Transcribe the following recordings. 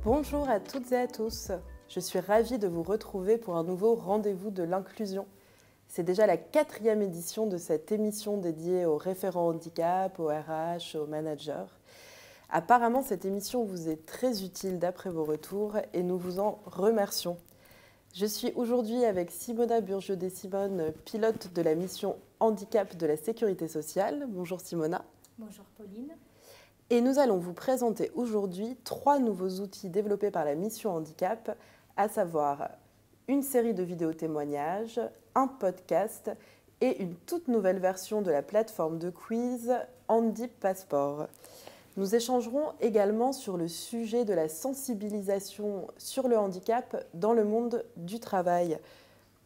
Bonjour à toutes et à tous. Je suis ravie de vous retrouver pour un nouveau rendez-vous de l'inclusion. C'est déjà la 4e édition de cette émission dédiée aux référents handicap, aux RH, aux managers. Apparemment, cette émission vous est très utile d'après vos retours et nous vous en remercions. Je suis aujourd'hui avec Simona Burgieux-Dessimone, pilote de la mission handicap de la sécurité sociale. Bonjour Simona. Bonjour Pauline. Et nous allons vous présenter aujourd'hui 3 nouveaux outils développés par la mission handicap, à savoir une série de vidéos témoignages, un podcast et une toute nouvelle version de la plateforme de quiz Handi Passport. Nous échangerons également sur le sujet de la sensibilisation sur le handicap dans le monde du travail.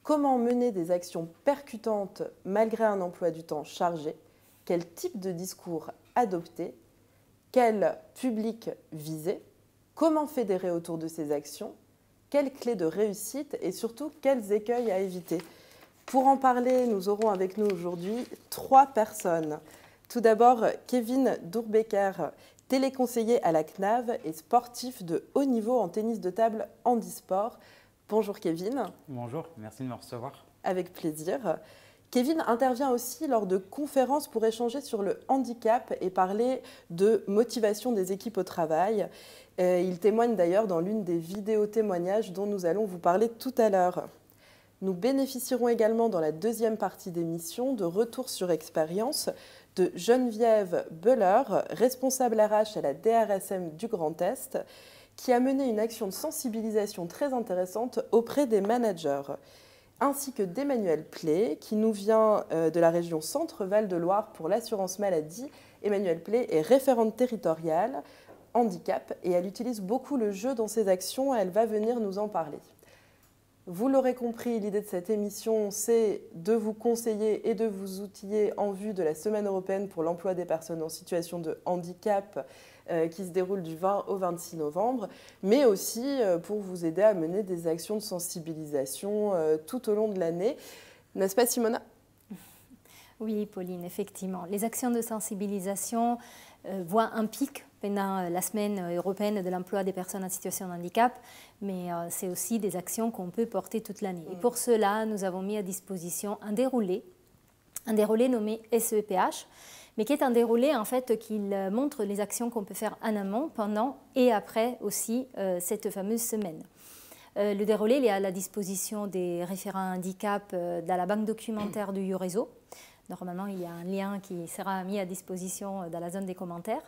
Comment mener des actions percutantes malgré un emploi du temps chargé? Quel type de discours adopter? Quel public viser? Comment fédérer autour de ces actions? Quelles clés de réussite et surtout quels écueils à éviter? Pour en parler, nous aurons avec nous aujourd'hui 3 personnes. Tout d'abord, Kevin Dourbecker, téléconseiller à la CNAV et sportif de haut niveau en tennis de table handisport. Bonjour Kevin. Bonjour, merci de me recevoir. Avec plaisir. Kevin intervient aussi lors de conférences pour échanger sur le handicap et parler de motivation des équipes au travail. Il témoigne d'ailleurs dans l'une des vidéos témoignages dont nous allons vous parler tout à l'heure. Nous bénéficierons également dans la deuxième partie d'émission de retours sur expérience de Geneviève Beuler, responsable RH à la DRSM du Grand Est, qui a mené une action de sensibilisation très intéressante auprès des managers, ainsi que d'Emmanuel Play, qui nous vient de la région Centre-Val de Loire pour l'assurance maladie. Emmanuel Play est référente territoriale handicap et elle utilise beaucoup le jeu dans ses actions et elle va venir nous en parler. Vous l'aurez compris, l'idée de cette émission, c'est de vous conseiller et de vous outiller en vue de la Semaine européenne pour l'emploi des personnes en situation de handicap qui se déroule du 20 au 26 novembre, mais aussi pour vous aider à mener des actions de sensibilisation tout au long de l'année. N'est-ce pas Simona ? Oui Pauline, effectivement. Les actions de sensibilisation voient un pic pendant la Semaine européenne de l'emploi des personnes en situation de handicap, mais c'est aussi des actions qu'on peut porter toute l'année. Et pour cela, nous avons mis à disposition un déroulé nommé SEPH, mais qui est un déroulé en fait qui montre les actions qu'on peut faire en amont, pendant et après aussi cette fameuse semaine. Le déroulé il est à la disposition des référents handicap dans la banque documentaire du YouRéseau. Normalement, il y a un lien qui sera mis à disposition dans la zone des commentaires.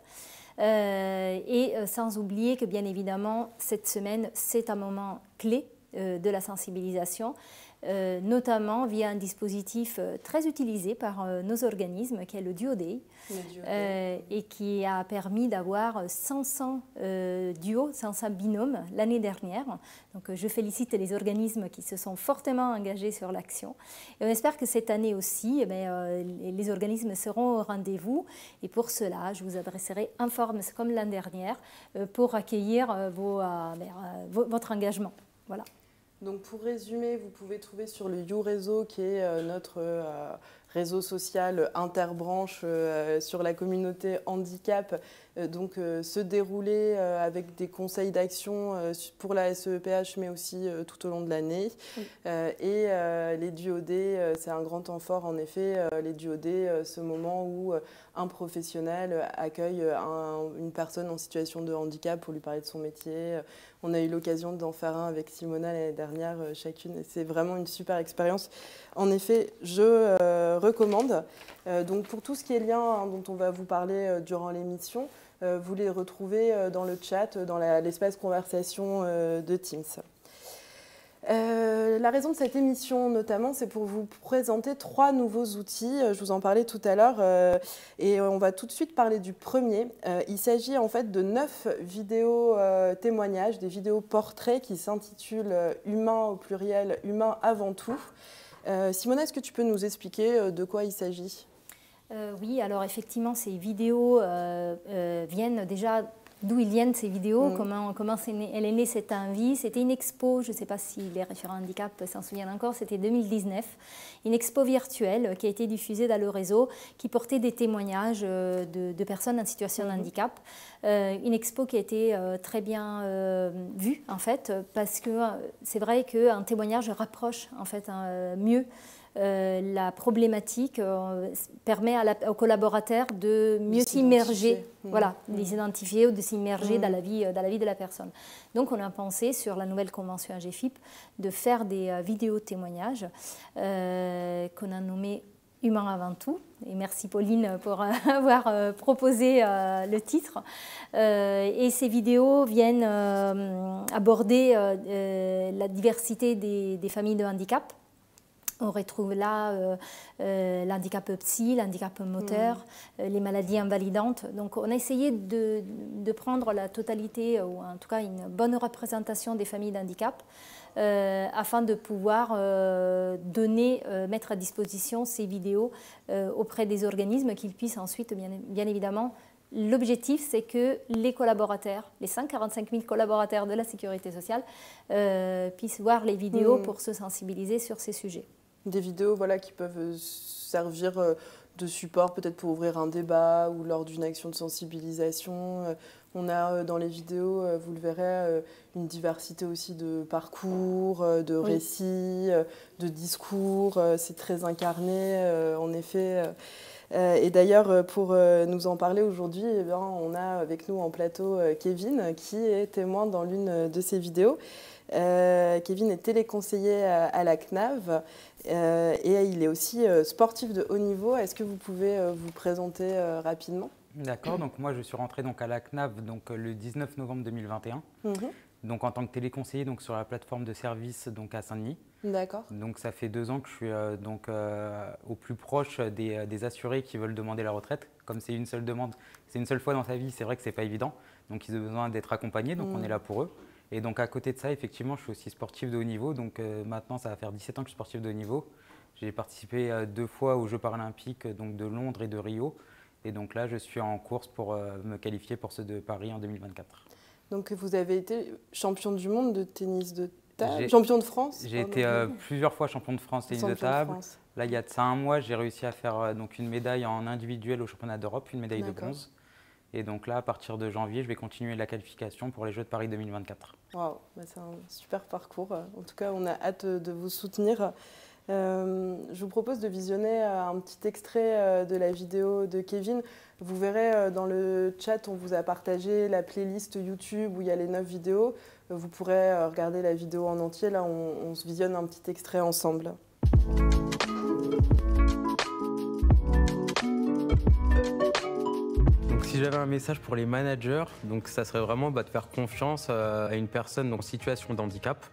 Et sans oublier que bien évidemment, cette semaine, c'est un moment clé de la sensibilisation, notamment via un dispositif très utilisé par nos organismes, qui est le Duo Day, et qui a permis d'avoir 500 duos, 500 binômes l'année dernière. Donc je félicite les organismes qui se sont fortement engagés sur l'action. Et on espère que cette année aussi, les organismes seront au rendez-vous. Et pour cela, je vous adresserai un forum comme l'année dernière pour accueillir votre engagement. Voilà. Donc pour résumer, vous pouvez trouver sur le YouRéseau, qui est notre réseau social interbranche sur la communauté handicap, se dérouler avec des conseils d'action pour la SEPH, mais aussi tout au long de l'année. Oui. Et les DuoD, c'est un grand temps fort en effet, les DuoD, ce moment où un professionnel accueille une personne en situation de handicap pour lui parler de son métier. On a eu l'occasion d'en faire un avec Simona l'année dernière chacune, et c'est vraiment une super expérience. En effet, je recommande. Donc pour tout ce qui est lien dont on va vous parler durant l'émission, vous les retrouvez dans le chat, dans l'espace conversation de Teams. La raison de cette émission, notamment, c'est pour vous présenter 3 nouveaux outils. Je vous en parlais tout à l'heure et on va tout de suite parler du premier. Il s'agit en fait de 9 vidéos témoignages, des vidéos portraits qui s'intitulent « Humain » au pluriel, « Humain avant tout ». Simona, est-ce que tu peux nous expliquer de quoi il s'agit ? Oui, alors effectivement, ces vidéos viennent déjà d'où ils viennent ces vidéos, comment elle est née cette envie. C'était une expo, je ne sais pas si les référents handicap s'en souviennent encore, c'était 2019, une expo virtuelle qui a été diffusée dans le réseau, qui portait des témoignages de personnes en situation de handicap. Une expo qui a été très bien vue, en fait, parce que c'est vrai qu'un témoignage rapproche en fait, mieux la problématique, permet aux collaborateurs de mieux s'immerger, voilà, de les identifier ou de s'immerger dans la vie de la personne. Donc on a pensé sur la nouvelle convention AGEFIP de faire des vidéos témoignages qu'on a nommées Humain avant tout. Et merci Pauline pour avoir proposé le titre. Et ces vidéos viennent aborder la diversité des familles de handicap. On retrouve là l'handicap psy, l'handicap moteur, les maladies invalidantes. Donc on a essayé de prendre la totalité, ou en tout cas une bonne représentation des familles d'handicap, afin de pouvoir mettre à disposition ces vidéos auprès des organismes qu'ils puissent ensuite, bien évidemment, l'objectif c'est que les collaborateurs, les 145 000 collaborateurs de la sécurité sociale puissent voir les vidéos pour se sensibiliser sur ces sujets. Des vidéos voilà, qui peuvent servir de support peut-être pour ouvrir un débat ou lors d'une action de sensibilisation. On a dans les vidéos, vous le verrez, une diversité aussi de parcours, de récits, de discours. C'est très incarné, en effet. Et d'ailleurs, pour nous en parler aujourd'hui, eh bien, on a avec nous en plateau Kevin, qui est témoin dans l'une de ces vidéos. Kevin est téléconseiller à la CNAV et il est aussi sportif de haut niveau. Est-ce que vous pouvez vous présenter rapidement ? D'accord, donc moi je suis rentré donc, à la CNAV donc, le 19 novembre 2021, donc, en tant que téléconseiller donc, sur la plateforme de service donc, à Saint-Denis. D'accord. Donc ça fait 2 ans que je suis au plus proche des assurés qui veulent demander la retraite. Comme c'est une seule demande, c'est une seule fois dans sa vie, c'est vrai que ce n'est pas évident. Donc ils ont besoin d'être accompagnés, donc on est là pour eux. Et donc à côté de ça, effectivement, je suis aussi sportif de haut niveau. Donc maintenant, ça va faire 17 ans que je suis sportif de haut niveau. J'ai participé 2 fois aux Jeux paralympiques donc de Londres et de Rio. Et donc là, je suis en course pour me qualifier pour ceux de Paris en 2024. Donc vous avez été champion du monde de tennis de table, champion de France. J'ai été plusieurs fois champion de France tennis de table. Là, il y a de ça un mois, j'ai réussi à faire donc, une médaille en individuel au championnat d'Europe, une médaille de bronze. Et donc là, à partir de janvier, je vais continuer la qualification pour les Jeux de Paris 2024. Wow, c'est un super parcours. En tout cas, on a hâte de vous soutenir. Je vous propose de visionner un petit extrait de la vidéo de Kevin. Vous verrez dans le chat, on vous a partagé la playlist YouTube où il y a les 9 vidéos. Vous pourrez regarder la vidéo en entier. Là, on se visionne un petit extrait ensemble. Si j'avais un message pour les managers, donc ça serait vraiment de faire confiance à une personne en situation de handicap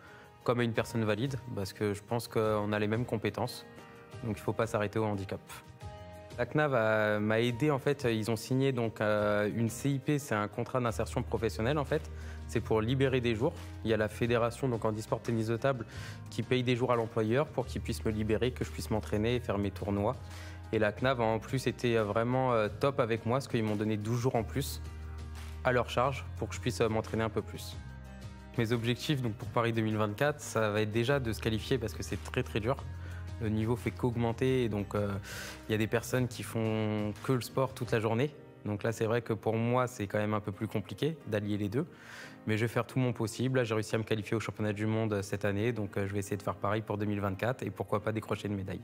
comme à une personne valide, parce que je pense qu'on a les mêmes compétences, donc il ne faut pas s'arrêter au handicap. La CNAV m'a aidé, en fait, ils ont signé donc, une CIP, c'est un contrat d'insertion professionnelle en fait, c'est pour libérer des jours. Il y a la fédération donc handisport tennis de table qui paye des jours à l'employeur pour qu'il puisse me libérer, que je puisse m'entraîner et faire mes tournois. Et la CNAV en plus était vraiment top avec moi parce qu'ils m'ont donné 12 jours en plus à leur charge pour que je puisse m'entraîner un peu plus. Mes objectifs donc, pour Paris 2024, ça va être déjà de se qualifier parce que c'est très très dur. Le niveau fait qu'augmenter et donc il y a des personnes qui font que le sport toute la journée. Donc là c'est vrai que pour moi c'est quand même un peu plus compliqué d'allier les deux. Mais je vais faire tout mon possible. Là j'ai réussi à me qualifier au championnat du monde cette année. Donc je vais essayer de faire pareil pour 2024 et pourquoi pas décrocher une médaille.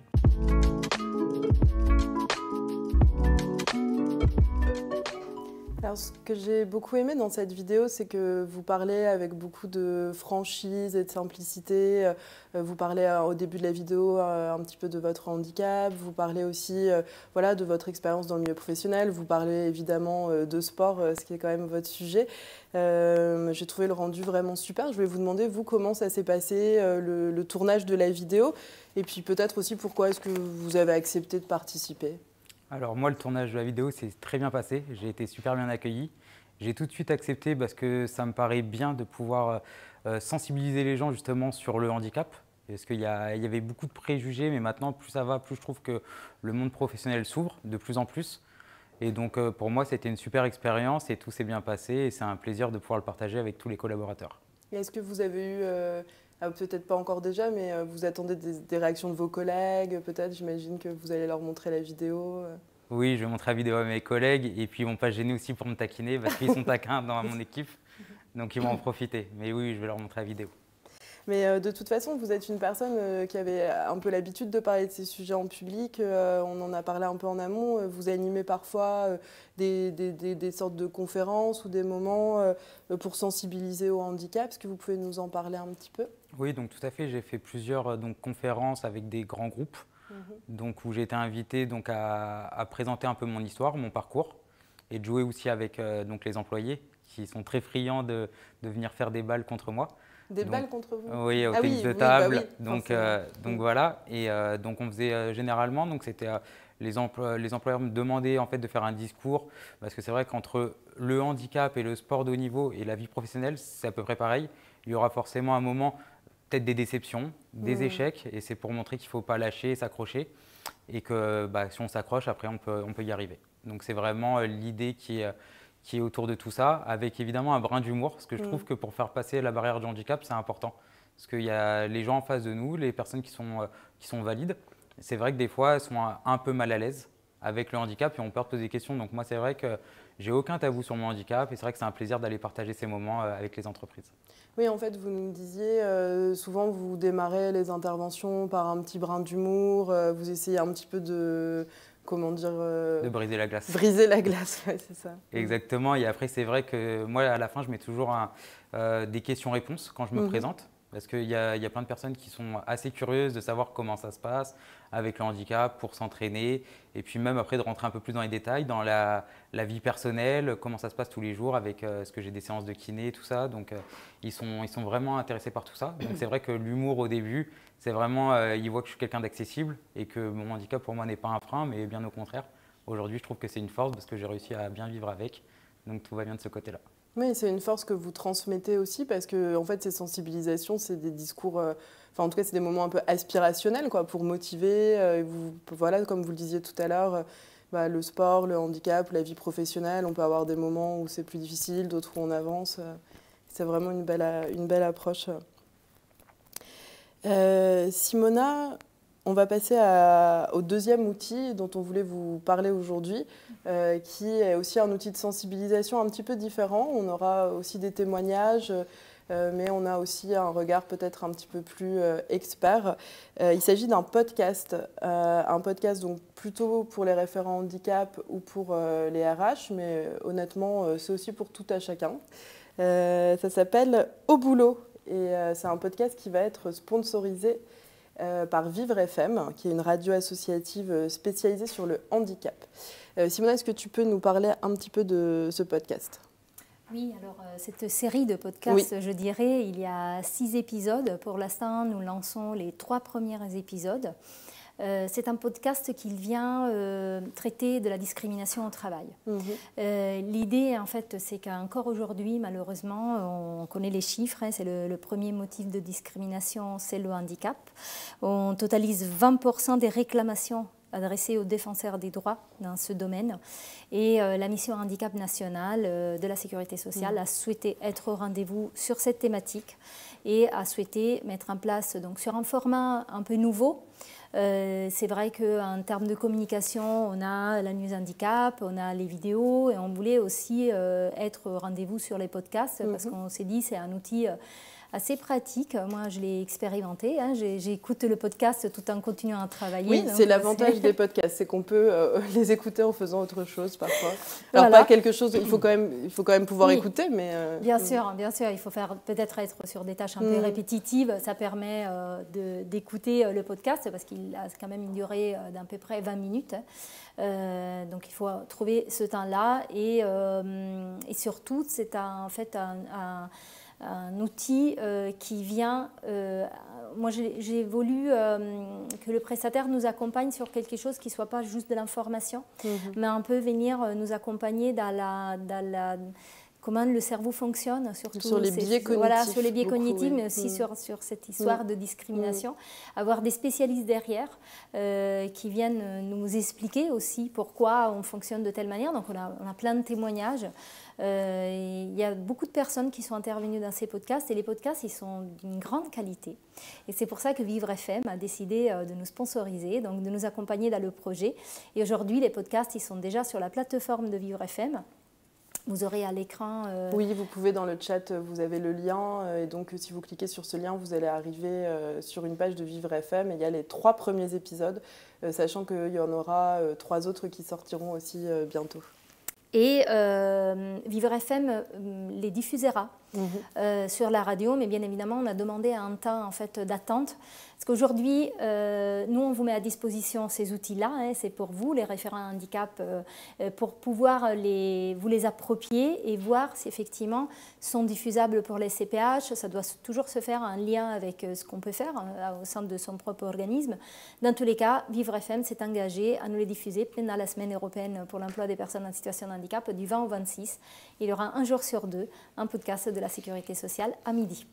Alors, ce que j'ai beaucoup aimé dans cette vidéo, c'est que vous parlez avec beaucoup de franchise et de simplicité. Vous parlez au début de la vidéo un petit peu de votre handicap. Vous parlez aussi voilà, de votre expérience dans le milieu professionnel. Vous parlez évidemment de sport, ce qui est quand même votre sujet. J'ai trouvé le rendu vraiment super. Je voulais vous demander, vous, comment ça s'est passé, le tournage de la vidéo, et puis peut-être aussi pourquoi est-ce que vous avez accepté de participer. Alors moi, le tournage de la vidéo s'est très bien passé. J'ai été super bien accueilli. J'ai tout de suite accepté parce que ça me paraît bien de pouvoir sensibiliser les gens justement sur le handicap. Parce qu'il y avait beaucoup de préjugés, mais maintenant, plus ça va, plus je trouve que le monde professionnel s'ouvre de plus en plus. Et donc pour moi, c'était une super expérience et tout s'est bien passé et c'est un plaisir de pouvoir le partager avec tous les collaborateurs. Et est-ce que vous avez eu, peut-être pas encore déjà, mais vous attendez des réactions de vos collègues, peut-être? J'imagine que vous allez leur montrer la vidéo. Oui, je vais montrer la vidéo à mes collègues et puis ils ne vont pas se gêner aussi pour me taquiner parce qu'ils sont taquins dans mon équipe, donc ils vont en profiter. Mais oui, je vais leur montrer la vidéo. Mais de toute façon, vous êtes une personne qui avait un peu l'habitude de parler de ces sujets en public. On en a parlé un peu en amont. Vous animez parfois des sortes de conférences ou des moments pour sensibiliser au handicap. Est-ce que vous pouvez nous en parler un petit peu? Oui, donc tout à fait. J'ai fait plusieurs conférences avec des grands groupes, donc, où j'ai été invité donc, à présenter un peu mon histoire, mon parcours, et de jouer aussi avec donc, les employés qui sont très friands de venir faire des balles contre moi. Des balles contre vous? Oui, au tennis de table. Donc voilà. Et donc on faisait généralement, donc c'était les employeurs me demandaient en fait de faire un discours parce que c'est vrai qu'entre le handicap et le sport de haut niveau et la vie professionnelle, c'est à peu près pareil. Il y aura forcément un moment, peut-être des déceptions, des échecs, et c'est pour montrer qu'il ne faut pas lâcher, s'accrocher, et que si on s'accroche, après on peut y arriver. Donc c'est vraiment l'idée qui est autour de tout ça, avec évidemment un brin d'humour, parce que je trouve que pour faire passer la barrière du handicap, c'est important. Parce qu'il y a les gens en face de nous, les personnes qui sont valides, c'est vrai que des fois, elles sont un peu mal à l'aise avec le handicap et ont peur de poser des questions. Donc moi, c'est vrai que j'ai aucun tabou sur mon handicap et c'est vrai que c'est un plaisir d'aller partager ces moments avec les entreprises. Oui, en fait, vous nous disiez, souvent vous démarrez les interventions par un petit brin d'humour, vous essayez un petit peu de... Comment dire de briser la glace. Briser la glace, ouais, c'est ça. Exactement. Et après, c'est vrai que moi, à la fin, je mets toujours des questions-réponses quand je me présente. Parce qu'il y a plein de personnes qui sont assez curieuses de savoir comment ça se passe avec le handicap pour s'entraîner. Et puis même après, de rentrer un peu plus dans les détails, dans la vie personnelle, comment ça se passe tous les jours avec ce que j'ai des séances de kiné, tout ça. Donc ils sont vraiment intéressés par tout ça. Donc c'est vrai que l'humour au début, c'est vraiment, ils voient que je suis quelqu'un d'accessible et que mon handicap pour moi n'est pas un frein, mais bien au contraire. Aujourd'hui, je trouve que c'est une force parce que j'ai réussi à bien vivre avec. Donc tout va bien de ce côté-là. Oui, c'est une force que vous transmettez aussi parce que en fait, ces sensibilisations, c'est des discours, en tout cas, c'est des moments un peu aspirationnels quoi, pour motiver. Voilà, comme vous le disiez tout à l'heure, le sport, le handicap, la vie professionnelle, on peut avoir des moments où c'est plus difficile, d'autres où on avance. C'est vraiment une belle approche. Simona, on va passer au deuxième outil dont on voulait vous parler aujourd'hui, qui est aussi un outil de sensibilisation un petit peu différent. On aura aussi des témoignages, mais on a aussi un regard peut-être un petit peu plus expert. Il s'agit d'un podcast donc plutôt pour les référents handicap ou pour les RH, mais honnêtement, c'est aussi pour tout à chacun. Ça s'appelle Au boulot et c'est un podcast qui va être sponsorisé par Vivre FM, qui est une radio associative spécialisée sur le handicap. Simona, est-ce que tu peux nous parler un petit peu de ce podcast ? Oui, alors cette série de podcasts, oui. Je dirais, il y a 6 épisodes. Pour l'instant, nous lançons les 3 premiers épisodes. C'est un podcast qui vient traiter de la discrimination au travail. L'idée, en fait, c'est qu'encore aujourd'hui, malheureusement, on connaît les chiffres, c'est le premier motif de discrimination, c'est le handicap. On totalise 20% des réclamations adressées aux défenseurs des droits dans ce domaine. Et la mission handicap nationale de la sécurité sociale a souhaité être au rendez-vous sur cette thématique et a souhaité mettre en place, donc, sur un format un peu nouveau. C'est vrai qu'en termes de communication, on a la news handicap, on a les vidéos et on voulait aussi être au rendez-vous sur les podcasts parce qu'on s'est dit c'est un outil assez pratique. Moi, je l'ai expérimenté. J'écoute le podcast tout en continuant à travailler. Oui, c'est l'avantage des podcasts, c'est qu'on peut les écouter en faisant autre chose parfois. Alors, voilà. Pas quelque chose, il faut quand même pouvoir écouter, mais... Bien sûr, il faut peut-être être sur des tâches un peu répétitives. Ça permet d'écouter le podcast parce qu'il a quand même une durée d'à peu près 20 minutes. Donc, il faut trouver ce temps-là. Et surtout, c'est en fait un outil qui vient... moi, j'ai voulu que le prestataire nous accompagne sur quelque chose qui ne soit pas juste de l'information, mais un peu venir nous accompagner dans la comment le cerveau fonctionne, surtout sur les biais cognitifs. Voilà, sur les biais beaucoup, cognitifs, oui. mais aussi sur cette histoire de discrimination. Avoir des spécialistes derrière qui viennent nous expliquer aussi pourquoi on fonctionne de telle manière. Donc on a plein de témoignages. Il y a beaucoup de personnes qui sont intervenues dans ces podcasts et les podcasts, ils sont d'une grande qualité. Et c'est pour ça que Vivre FM a décidé de nous sponsoriser, donc de nous accompagner dans le projet. Et aujourd'hui, les podcasts, ils sont déjà sur la plateforme de Vivre FM. Vous aurez à l'écran... Oui, vous pouvez dans le chat, vous avez le lien. Et donc, si vous cliquez sur ce lien, vous allez arriver sur une page de Vivre FM. Et il y a les 3 premiers épisodes, sachant qu'il y en aura 3 autres qui sortiront aussi bientôt. Et Vivre FM les diffusera sur la radio, mais bien évidemment, on a demandé un temps en fait, d'attente. Parce qu'aujourd'hui, nous, on vous met à disposition ces outils-là, hein, c'est pour vous, les référents handicap, pour pouvoir vous les approprier et voir si effectivement sont diffusables pour les CPH. Ça doit toujours se faire en lien avec ce qu'on peut faire au sein de son propre organisme. Dans tous les cas, Vivre FM s'est engagé à nous les diffuser pendant la semaine européenne pour l'emploi des personnes en situation de handicap du 20 au 26. Il y aura un jour sur 2 un podcast de la sécurité sociale à midi.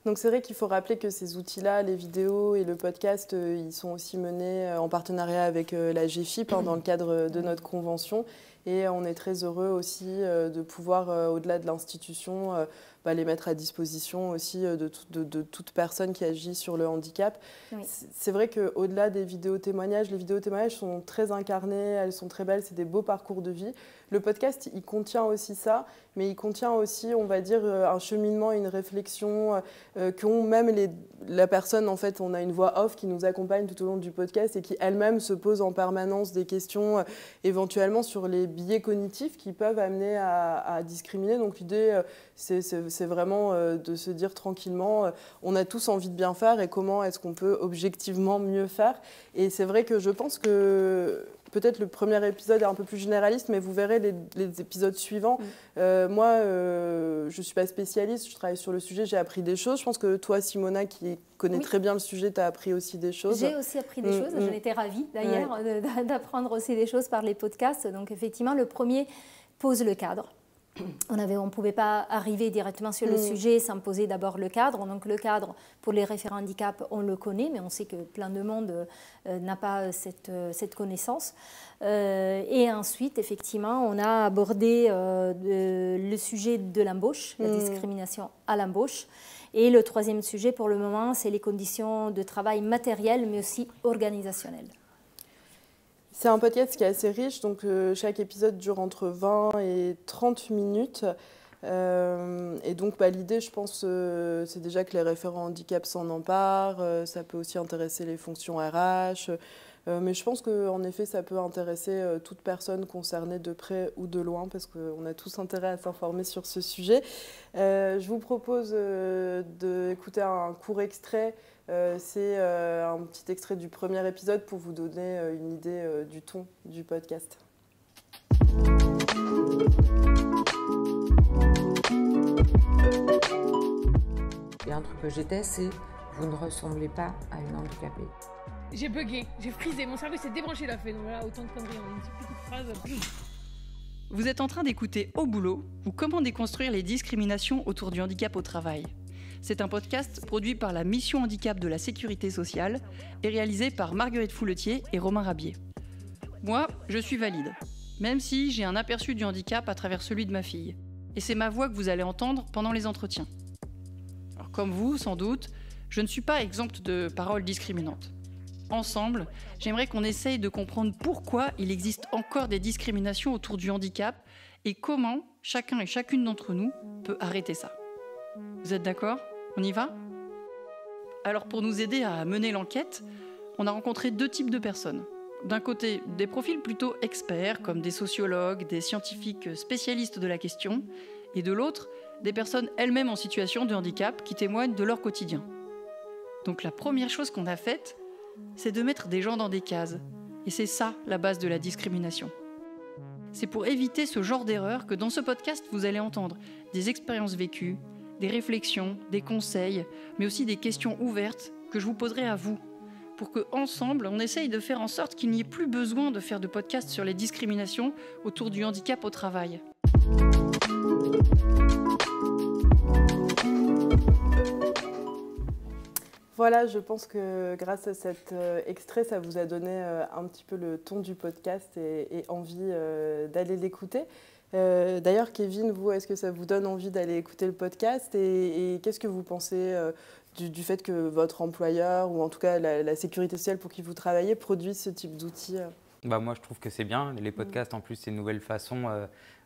Donc c'est vrai qu'il faut rappeler que ces outils-là, les vidéos et le podcast, ils sont aussi menés en partenariat avec la GFIP dans le cadre de notre convention. Et on est très heureux aussi de pouvoir, au-delà de l'institution, les mettre à disposition aussi de toute personne qui agit sur le handicap. Oui. C'est vrai qu'au-delà des vidéos témoignages, les vidéos témoignages sont très incarnées, elles sont très belles, c'est des beaux parcours de vie. Le podcast, il contient aussi ça, mais il contient aussi, on va dire, un cheminement, une réflexion qu'ont même la personne, en fait, on a une voix off qui nous accompagne tout au long du podcast et qui elle-même se pose en permanence des questions éventuellement sur les biais cognitifs qui peuvent amener à discriminer. Donc l'idée, c'est vraiment de se dire tranquillement, on a tous envie de bien faire et comment est-ce qu'on peut objectivement mieux faire. Et c'est vrai que je pense que peut-être le premier épisode est un peu plus généraliste, mais vous verrez les épisodes suivants. Moi, je ne suis pas spécialiste, je travaille sur le sujet, j'ai appris des choses. Je pense que toi, Simona, qui connais très bien le sujet, tu as appris aussi des choses. J'ai aussi appris des choses. J'en étais ravie, d'ailleurs, d'apprendre aussi des choses par les podcasts. Donc, effectivement, le premier pose le cadre. On ne pouvait pas arriver directement sur le sujet sans poser d'abord le cadre. Donc le cadre, pour les référents handicap, on le connaît, mais on sait que plein de monde n'a pas cette connaissance. Et ensuite, effectivement, on a abordé le sujet de l'embauche, la discrimination à l'embauche. Et le troisième sujet, pour le moment, c'est les conditions de travail matérielles, mais aussi organisationnelles. C'est un podcast qui est assez riche, donc chaque épisode dure entre 20 et 30 minutes. Et donc l'idée, je pense, c'est déjà que les référents handicap s'en emparent. Ça peut aussi intéresser les fonctions RH. Mais je pense qu'en effet, ça peut intéresser toute personne concernée de près ou de loin, parce qu'on a tous intérêt à s'informer sur ce sujet. Je vous propose d'écouter un court extrait. C'est un petit extrait du premier épisode pour vous donner une idée du ton du podcast. Il y a un truc que j'ai testé, c'est vous ne ressemblez pas à une handicapée. J'ai bugué, j'ai frisé, mon cerveau s'est débranché la fait. Donc voilà, autant de conneries en une petite phrase. Vous êtes en train d'écouter Au boulot, ou comment déconstruire les discriminations autour du handicap au travail. C'est un podcast produit par la Mission Handicap de la Sécurité Sociale et réalisé par Marguerite Fouletier et Romain Rabier. Moi, je suis valide, même si j'ai un aperçu du handicap à travers celui de ma fille. Et c'est ma voix que vous allez entendre pendant les entretiens. Alors, comme vous, sans doute, je ne suis pas exempte de paroles discriminantes. Ensemble, j'aimerais qu'on essaye de comprendre pourquoi il existe encore des discriminations autour du handicap et comment chacun et chacune d'entre nous peut arrêter ça. Vous êtes d'accord ? On y va ? Alors pour nous aider à mener l'enquête, on a rencontré 2 types de personnes. D'un côté, des profils plutôt experts, comme des sociologues, des scientifiques spécialistes de la question, et de l'autre, des personnes elles-mêmes en situation de handicap qui témoignent de leur quotidien. Donc la première chose qu'on a faite, c'est de mettre des gens dans des cases. Et c'est ça la base de la discrimination. C'est pour éviter ce genre d'erreur que dans ce podcast, vous allez entendre des expériences vécues, des réflexions, des conseils, mais aussi des questions ouvertes que je vous poserai à vous, pour qu'ensemble, on essaye de faire en sorte qu'il n'y ait plus besoin de faire de podcasts sur les discriminations autour du handicap au travail. Voilà, je pense que grâce à cet extrait, ça vous a donné un petit peu le ton du podcast et envie d'aller l'écouter. D'ailleurs, Kevin, vous, est-ce que ça vous donne envie d'aller écouter le podcast et qu'est-ce que vous pensez du fait que votre employeur, ou en tout cas la sécurité sociale pour qui vous travaillez, produise ce type d'outils? Moi, je trouve que c'est bien. Les podcasts, en plus, c'est une nouvelle façon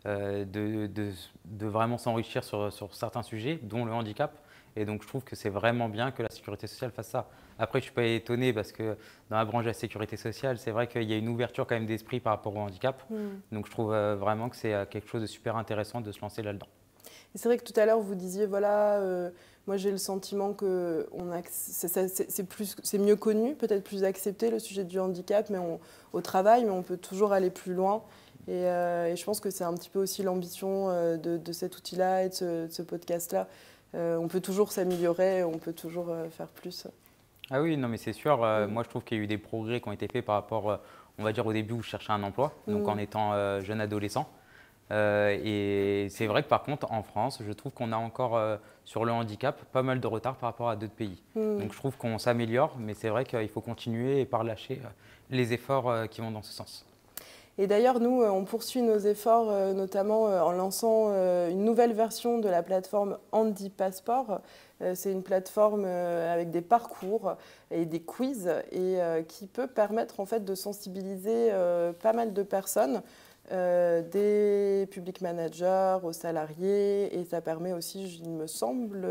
de vraiment s'enrichir sur certains sujets, dont le handicap. Et donc, je trouve que c'est vraiment bien que la sécurité sociale fasse ça. Après, je ne suis pas étonné parce que dans la branche de la sécurité sociale, c'est vrai qu'il y a une ouverture quand même d'esprit par rapport au handicap. Donc, je trouve vraiment que c'est quelque chose de super intéressant de se lancer là-dedans. Et c'est vrai que tout à l'heure, vous disiez, voilà, moi j'ai le sentiment que c'est mieux connu, peut-être plus accepté le sujet du handicap au travail, mais on peut toujours aller plus loin. Et je pense que c'est un petit peu aussi l'ambition de cet outil-là et de ce podcast-là. On peut toujours s'améliorer, on peut toujours faire plus. Ah oui, non mais c'est sûr. Moi, je trouve qu'il y a eu des progrès qui ont été faits par rapport, on va dire au début où je cherchais un emploi, donc en étant jeune adolescent. Et c'est vrai que par contre, en France, je trouve qu'on a encore sur le handicap pas mal de retard par rapport à d'autres pays. Donc je trouve qu'on s'améliore, mais c'est vrai qu'il faut continuer et pas relâcher les efforts qui vont dans ce sens. Et d'ailleurs, nous, on poursuit nos efforts, notamment en lançant une nouvelle version de la plateforme Handipassport. C'est une plateforme avec des parcours et des quiz et qui peut permettre en fait de sensibiliser pas mal de personnes, des public managers aux salariés, et ça permet aussi, il me semble,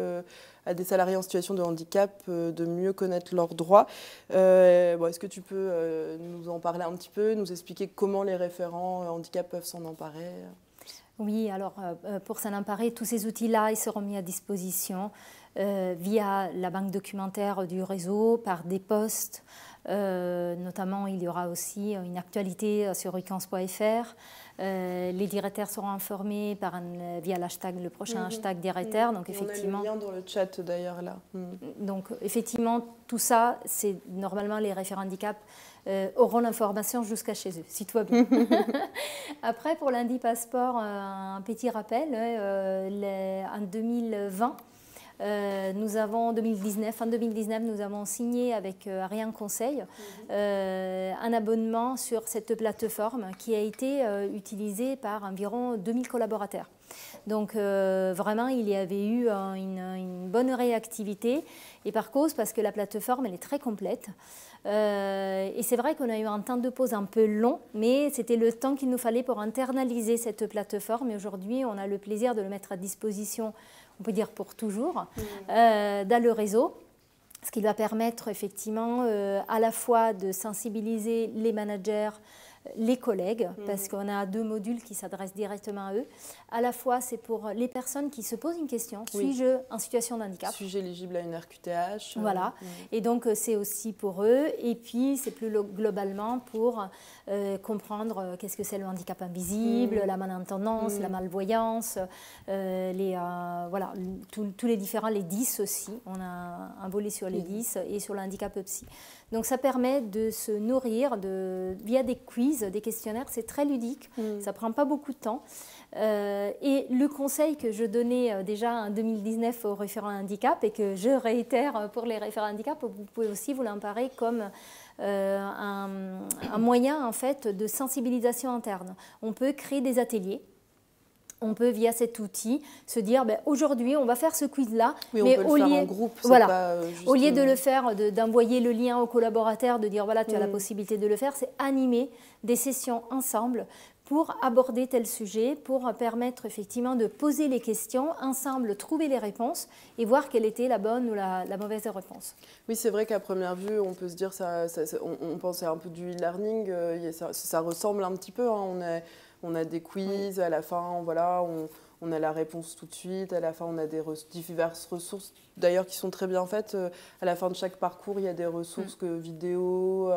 à des salariés en situation de handicap de mieux connaître leurs droits. Est-ce que tu peux nous en parler un petit peu, nous expliquer comment les référents handicap peuvent s'en emparer? Oui, alors pour s'en emparer, tous ces outils-là, ils seront mis à disposition via la banque documentaire du réseau, par des posts. Notamment, il y aura aussi une actualité sur ucans.fr. Les directeurs seront informés via le prochain hashtag directeur. Donc, effectivement, on a le lien dans le chat d'ailleurs là. Donc effectivement, tout ça, c'est normalement les référents handicap auront l'information jusqu'à chez eux, si tout va bien. Après, pour l'Handipassport, un petit rappel, en 2020, en 2019, nous avons signé avec Ariane Conseil un abonnement sur cette plateforme qui a été utilisée par environ 2000 collaborateurs. Donc vraiment, il y avait eu une bonne réactivité, et par cause, parce que la plateforme, elle est très complète. Et c'est vrai qu'on a eu un temps de pause un peu long, mais c'était le temps qu'il nous fallait pour internaliser cette plateforme. Et aujourd'hui, on a le plaisir de le mettre à disposition, on peut dire pour toujours, dans le réseau. Ce qui va permettre effectivement à la fois de sensibiliser les managers, les collègues, parce qu'on a 2 modules qui s'adressent directement à eux. À la fois, c'est pour les personnes qui se posent une question, suis-je en situation de handicap? Suis-je éligible à une RQTH? Voilà, et donc c'est aussi pour eux, et puis c'est plus globalement pour comprendre qu'est-ce que c'est le handicap invisible, la malentendance, la malvoyance, voilà, tous les différents, les 10 aussi, on a un volet sur les 10 et sur le handicap psy. Donc ça permet de se nourrir via des quiz, des questionnaires, c'est très ludique, ça ne prend pas beaucoup de temps. Et le conseil que je donnais déjà en 2019 aux référents handicap et que je réitère pour les référents handicap, vous pouvez aussi vous l'emparer comme un moyen en fait de sensibilisation interne. On peut créer des ateliers. On peut, via cet outil, se dire aujourd'hui, on va faire ce quiz-là. Oui, mais on peut le faire en groupe. Voilà, pas juste... au lieu de le faire, d'envoyer le lien aux collaborateurs, de dire voilà, tu as la possibilité de le faire, c'est animer des sessions ensemble pour aborder tel sujet, pour permettre effectivement de poser les questions, ensemble trouver les réponses et voir quelle était la bonne ou la mauvaise réponse. Oui, c'est vrai qu'à première vue, on peut se dire, on pense à un peu du e-learning, ça ressemble un petit peu, hein, on a des quiz, à la fin, voilà, on a la réponse tout de suite, à la fin on a diverses ressources, d'ailleurs qui sont très bien faites. À la fin de chaque parcours, il y a des ressources vidéo,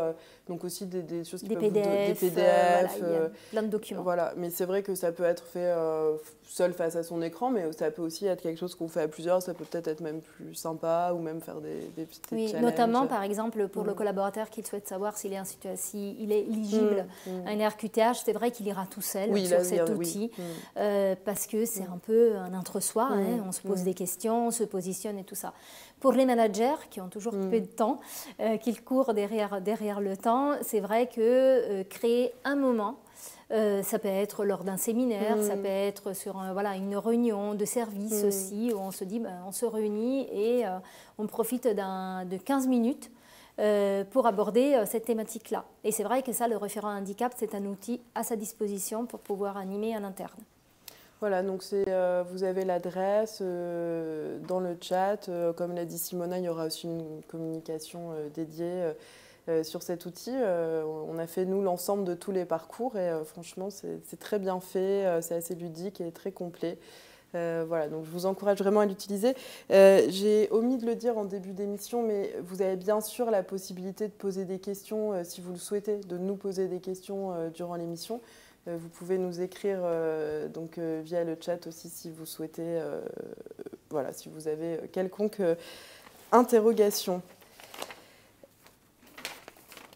donc aussi des choses qui des peuvent PDF, des PDF, voilà, il y a plein de documents. Voilà, mais c'est vrai que ça peut être fait seul face à son écran, mais ça peut aussi être quelque chose qu'on fait à plusieurs, ça peut peut-être être même plus sympa, ou même faire des petits challenges. Notamment par exemple pour le collaborateur qui souhaite savoir s'il est éligible à une RQTH, c'est vrai qu'il ira tout seul sur cet outil, parce que c'est un peu un entre-soi, on se pose des questions, on se positionne et tout ça. Pour les managers qui ont toujours peu de temps, qu'ils courent derrière le temps, c'est vrai que créer un moment, ça peut être lors d'un séminaire, ça peut être sur une réunion de service aussi, où on se dit, on se réunit et on profite de 15 minutes pour aborder cette thématique-là. Et c'est vrai que ça, le référent handicap, c'est un outil à sa disposition pour pouvoir animer en interne. Voilà, donc vous avez l'adresse dans le chat. Comme l'a dit Simona, il y aura aussi une communication dédiée sur cet outil. On a fait, nous, l'ensemble de tous les parcours et franchement, c'est très bien fait, c'est assez ludique et très complet. Voilà, donc je vous encourage vraiment à l'utiliser. J'ai omis de le dire en début d'émission, mais vous avez bien sûr la possibilité de poser des questions, si vous le souhaitez, de nous poser des questions durant l'émission. Vous pouvez nous écrire via le chat aussi si vous souhaitez, si vous avez quelconque interrogation.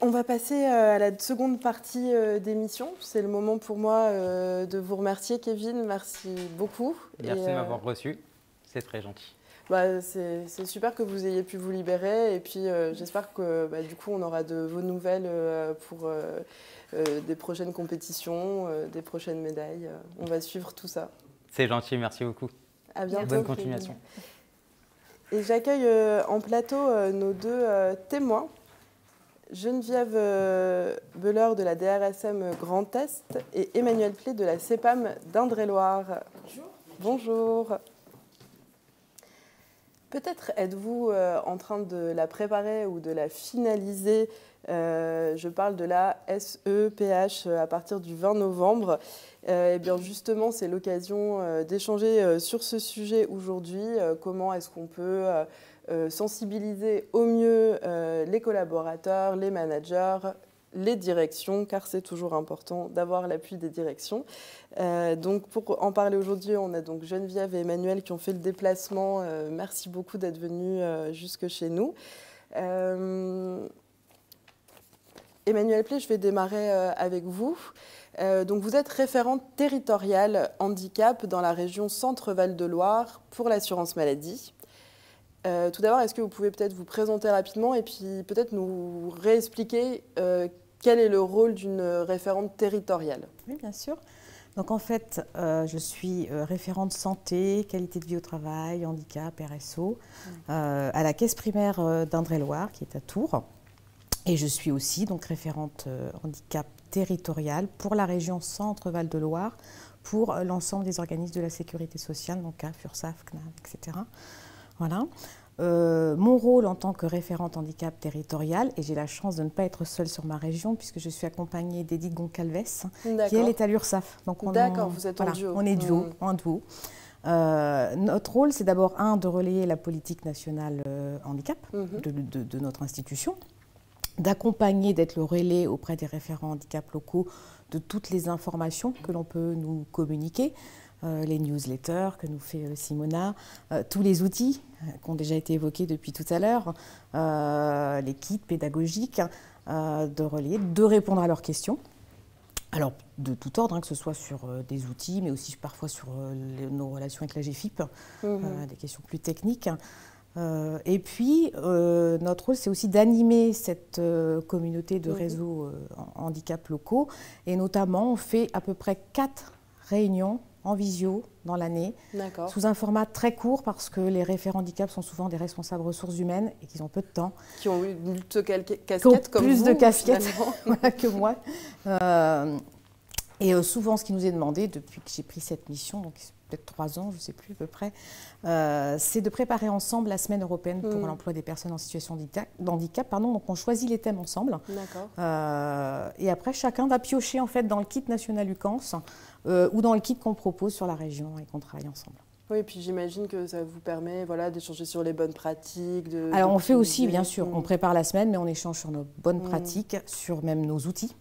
On va passer à la seconde partie d'émission. C'est le moment pour moi de vous remercier, Kevin. Merci beaucoup. Merci de m'avoir reçu. C'est très gentil. C'est super que vous ayez pu vous libérer. Et puis, j'espère que du coup, on aura de vos nouvelles pour des prochaines compétitions, des prochaines médailles. On va suivre tout ça. C'est gentil. Merci beaucoup. À bientôt. Bonne continuation. Et j'accueille en plateau nos deux témoins. Geneviève Beller de la DRSM Grand Est et Emmanuel Plé de la CEPAM d'Indre-et-Loire. Bonjour. Bonjour. Peut-être êtes-vous en train de la préparer ou de la finaliser. Je parle de la SEPH à partir du 20 novembre. Eh bien justement, c'est l'occasion d'échanger sur ce sujet aujourd'hui. Comment est-ce qu'on peut sensibiliser au mieux les collaborateurs, les managers, les directions, car c'est toujours important d'avoir l'appui des directions. Donc pour en parler aujourd'hui, on a donc Geneviève et Emmanuel qui ont fait le déplacement. Merci beaucoup d'être venus jusque chez nous. Emmanuel Plé, je vais démarrer avec vous. Donc vous êtes référente territoriale handicap dans la région Centre-Val de Loire pour l'assurance maladie. Tout d'abord, est-ce que vous pouvez peut-être vous présenter rapidement et puis peut-être nous réexpliquer quel est le rôle d'une référente territoriale? Oui, bien sûr. Donc en fait, je suis référente santé, qualité de vie au travail, handicap, RSO, à la caisse primaire d'Indre-et-Loire, qui est à Tours. Et je suis aussi donc référente handicap territoriale pour la région Centre-Val de Loire, pour l'ensemble des organismes de la sécurité sociale, donc CAF, URSSAF, CNAV, etc. Voilà. Mon rôle en tant que référente handicap territoriale, et j'ai la chance de ne pas être seule sur ma région, puisque je suis accompagnée d'Edith Goncalves, qui elle est à l'URSSAF. D'accord, vous êtes en duo. On est duo, en duo. Notre rôle, c'est d'abord, de relayer la politique nationale handicap de notre institution, d'accompagner, d'être le relais auprès des référents handicap locaux de toutes les informations que l'on peut nous communiquer, les newsletters que nous fait Simona, tous les outils qui ont déjà été évoqués depuis tout à l'heure, les kits pédagogiques, de relayer, de répondre à leurs questions. Alors, de tout ordre, que ce soit sur des outils, mais aussi parfois sur nos relations avec la GFIP, des questions plus techniques. Et puis, notre rôle, c'est aussi d'animer cette communauté de réseaux handicap locaux. Et notamment, on fait à peu près 4 réunions en visio dans l'année, sous un format très court, parce que les référents handicap sont souvent des responsables ressources humaines et qu'ils ont peu de temps. Qui ont eu de casquettes comme plus vous, de casquettes que moi. Et souvent, ce qui nous est demandé depuis que j'ai pris cette mission, donc peut-être 3 ans, je ne sais plus à peu près, c'est de préparer ensemble la semaine européenne pour l'emploi des personnes en situation d'handicap. Donc on choisit les thèmes ensemble. Et après, chacun va piocher en fait dans le kit national UCANS ou dans le kit qu'on propose sur la région et qu'on travaille ensemble. Oui, et puis j'imagine que ça vous permet d'échanger sur les bonnes pratiques. Alors on fait aussi, bien sûr, on prépare la semaine, mais on échange sur nos bonnes pratiques, sur même nos outils.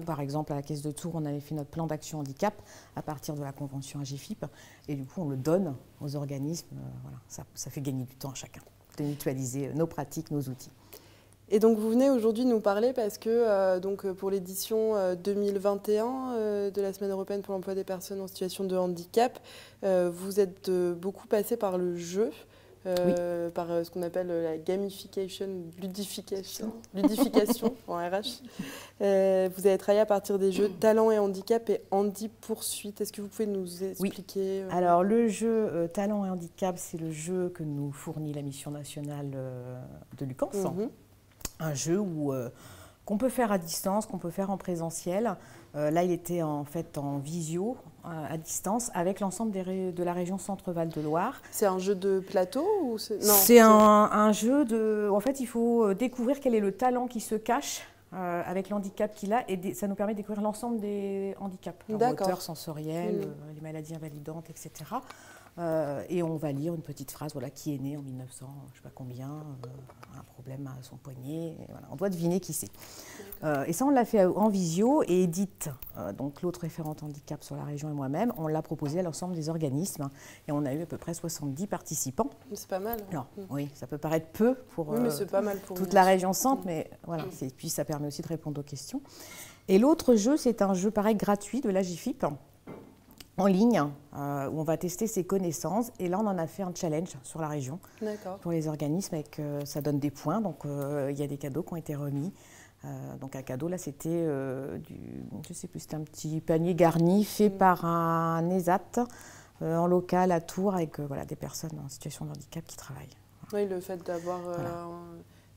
Par exemple, à la Caisse de Tours, on avait fait notre plan d'action handicap à partir de la convention AGFIP. Et du coup, on le donne aux organismes. Ça fait gagner du temps à chacun de mutualiser nos pratiques, nos outils. Et donc vous venez aujourd'hui nous parler parce que pour l'édition 2021 de la Semaine européenne pour l'emploi des personnes en situation de handicap, vous êtes beaucoup passé par le jeu, par ce qu'on appelle la gamification, ludification en RH. Vous avez travaillé à partir des jeux Talent et Handicap et Handi Poursuite. Est-ce que vous pouvez nous expliquer Alors le jeu Talent et Handicap, c'est le jeu que nous fournit la mission nationale de Lucans. Un jeu qu'on peut faire à distance, qu'on peut faire en présentiel. Là, il était en fait en visio, à distance, avec l'ensemble de la région Centre-Val de Loire. C'est un jeu de plateau ou c'est un jeu de... En fait, il faut découvrir quel est le talent qui se cache avec l'handicap qu'il a, et ça nous permet de découvrir l'ensemble des handicaps, moteur, sensoriel, les maladies invalidantes, etc. Et on va lire une petite phrase, qui est né en 1900, je ne sais pas combien, un problème à son poignet. Et voilà, on doit deviner qui c'est. Et ça, on l'a fait en visio, et Edith, donc l'autre référente handicap sur la région et moi-même, on l'a proposé à l'ensemble des organismes. Et on a eu à peu près 70 participants. C'est pas mal. Alors, oui, ça peut paraître peu pour, mais c'est pas mal pour toute la région centre, mais voilà. Puis ça permet aussi de répondre aux questions. Et l'autre jeu, c'est un jeu pareil gratuit de l'AGFIP, en ligne, où on va tester ses connaissances. Et là, on en a fait un challenge sur la région pour les organismes, et ça donne des points. Donc, il y a des cadeaux qui ont été remis. Donc, un cadeau, là, c'était je sais plus, c'était un petit panier garni fait par un ESAT en local à Tours, avec des personnes en situation de handicap qui travaillent. Oui, le fait d'avoir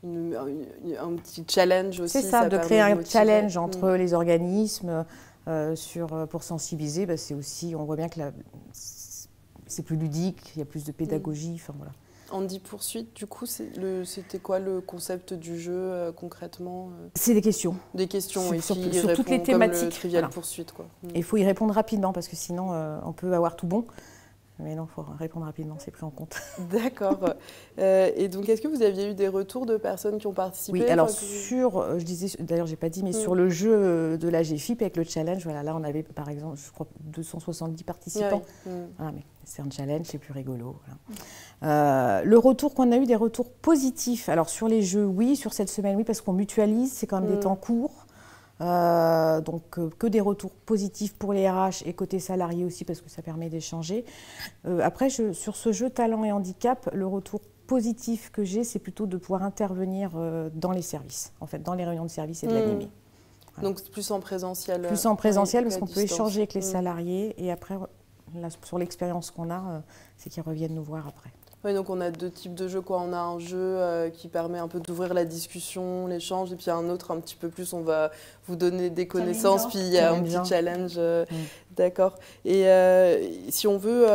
un petit challenge aussi. C'est ça, de créer un challenge entre les organismes. Pour sensibiliser, c'est aussi, on voit bien que c'est plus ludique, il y a plus de pédagogie. Voilà. Handi Poursuite, du coup, c'était quoi le concept du jeu concrètement C'est des questions. Des questions, sur toutes les thématiques. Comme le Trivial Poursuite, quoi. Et il faut y répondre rapidement, parce que sinon, on peut avoir tout bon. Mais non, il faut répondre rapidement, c'est plus en compte. D'accord. Et donc, est-ce que vous aviez eu des retours de personnes qui ont participé? Oui, alors je disais, d'ailleurs, je n'ai pas dit, mais sur le jeu de la GFIP avec le challenge, là, on avait par exemple, je crois, 270 participants. Voilà, mais c'est un challenge, c'est plus rigolo. Voilà. Le retour qu'on a eu, des retours positifs. Alors, sur les jeux, oui, sur cette semaine, oui, parce qu'on mutualise, c'est quand même des temps courts. Donc que des retours positifs pour les RH et côté salarié aussi, parce que ça permet d'échanger. Après, sur ce jeu Talent et Handicap, le retour positif que j'ai, c'est plutôt de pouvoir intervenir dans les services, en fait, dans les réunions de service et de l'animer. Voilà. Donc plus en présentiel. Plus en présentiel, parce qu'on peut échanger avec les salariés, et après, là, sur l'expérience qu'on a, c'est qu'ils reviennent nous voir après. Oui, donc on a deux types de jeux, On a un jeu qui permet un peu d'ouvrir la discussion, l'échange, et puis un autre un petit peu plus, on va vous donner des connaissances, puis il y a un petit challenge. D'accord. Et si on veut,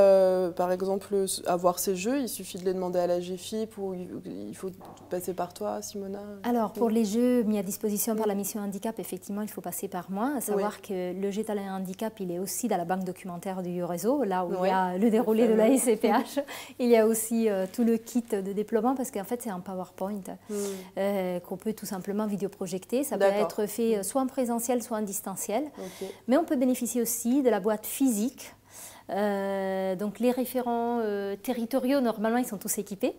par exemple, avoir ces jeux, il suffit de les demander à la GFIP, ou il faut passer par toi, Simona? Alors, pour les jeux mis à disposition par la mission handicap, effectivement, il faut passer par moi. À savoir que le jeu Talent et Handicap, il est aussi dans la banque documentaire du réseau, là où il y a le déroulé de la SCPH. Il y a aussi tout le kit de déploiement, parce qu'en fait, c'est un PowerPoint qu'on peut tout simplement vidéoprojecter. Ça peut être fait soit en présentiel, soit en distanciel. Mais on peut bénéficier aussi de la boîte physique. Donc les référents territoriaux, normalement, ils sont tous équipés.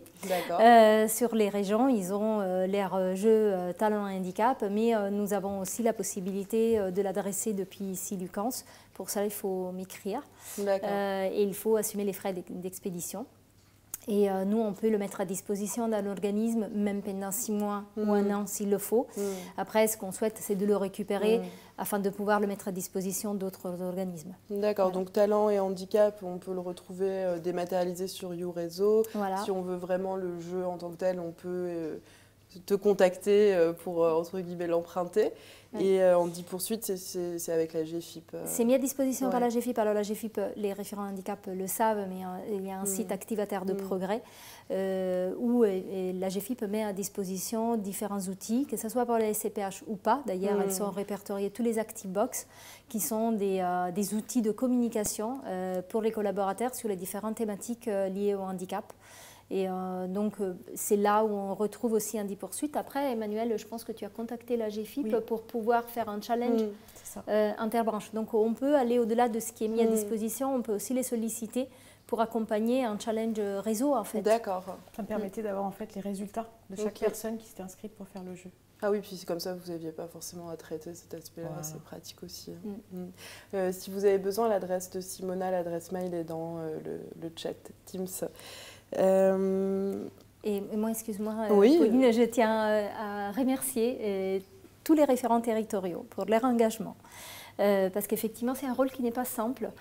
Sur les régions, ils ont leur jeu Talent et Handicap, mais nous avons aussi la possibilité de l'adresser depuis ici Lucans. Pour ça, il faut m'écrire et il faut assumer les frais d'expédition. Et nous, on peut le mettre à disposition d'un organisme, même pendant 6 mois ou 1 an s'il le faut. Après, ce qu'on souhaite, c'est de le récupérer afin de pouvoir le mettre à disposition d'autres organismes. D'accord, donc Talent et Handicap, on peut le retrouver dématérialisé sur YouRéseau. Si on veut vraiment le jeu en tant que tel, on peut te contacter pour, entre guillemets, l'emprunter. Et Handi Poursuite, c'est avec la GFIP. C'est mis à disposition par la GFIP. Alors la GFIP, les référents handicap le savent, mais il y a un site activataire de progrès où la GFIP met à disposition différents outils, que ce soit pour la SCPH ou pas. D'ailleurs, elles sont répertoriées, tous les ActiveBox, qui sont des outils de communication pour les collaborateurs sur les différentes thématiques liées au handicap. Et donc, c'est là où on retrouve aussi Handi Poursuite. Après, Emmanuel, je pense que tu as contacté la GFIP pour pouvoir faire un challenge interbranche. Donc, on peut aller au-delà de ce qui est mis à disposition. On peut aussi les solliciter pour accompagner un challenge réseau en fait. D'accord. Ça me permettait d'avoir en fait les résultats de chaque personne qui s'était inscrite pour faire le jeu. Ah oui, puis comme ça, vous n'aviez pas forcément à traiter cet aspect-là, c'est pratique aussi. Si vous avez besoin, l'adresse de Simona, l'adresse mail est dans le chat Teams. Et moi, excuse-moi, Pauline, je tiens à remercier tous les référents territoriaux pour leur engagement. Parce qu'effectivement, c'est un rôle qui n'est pas simple.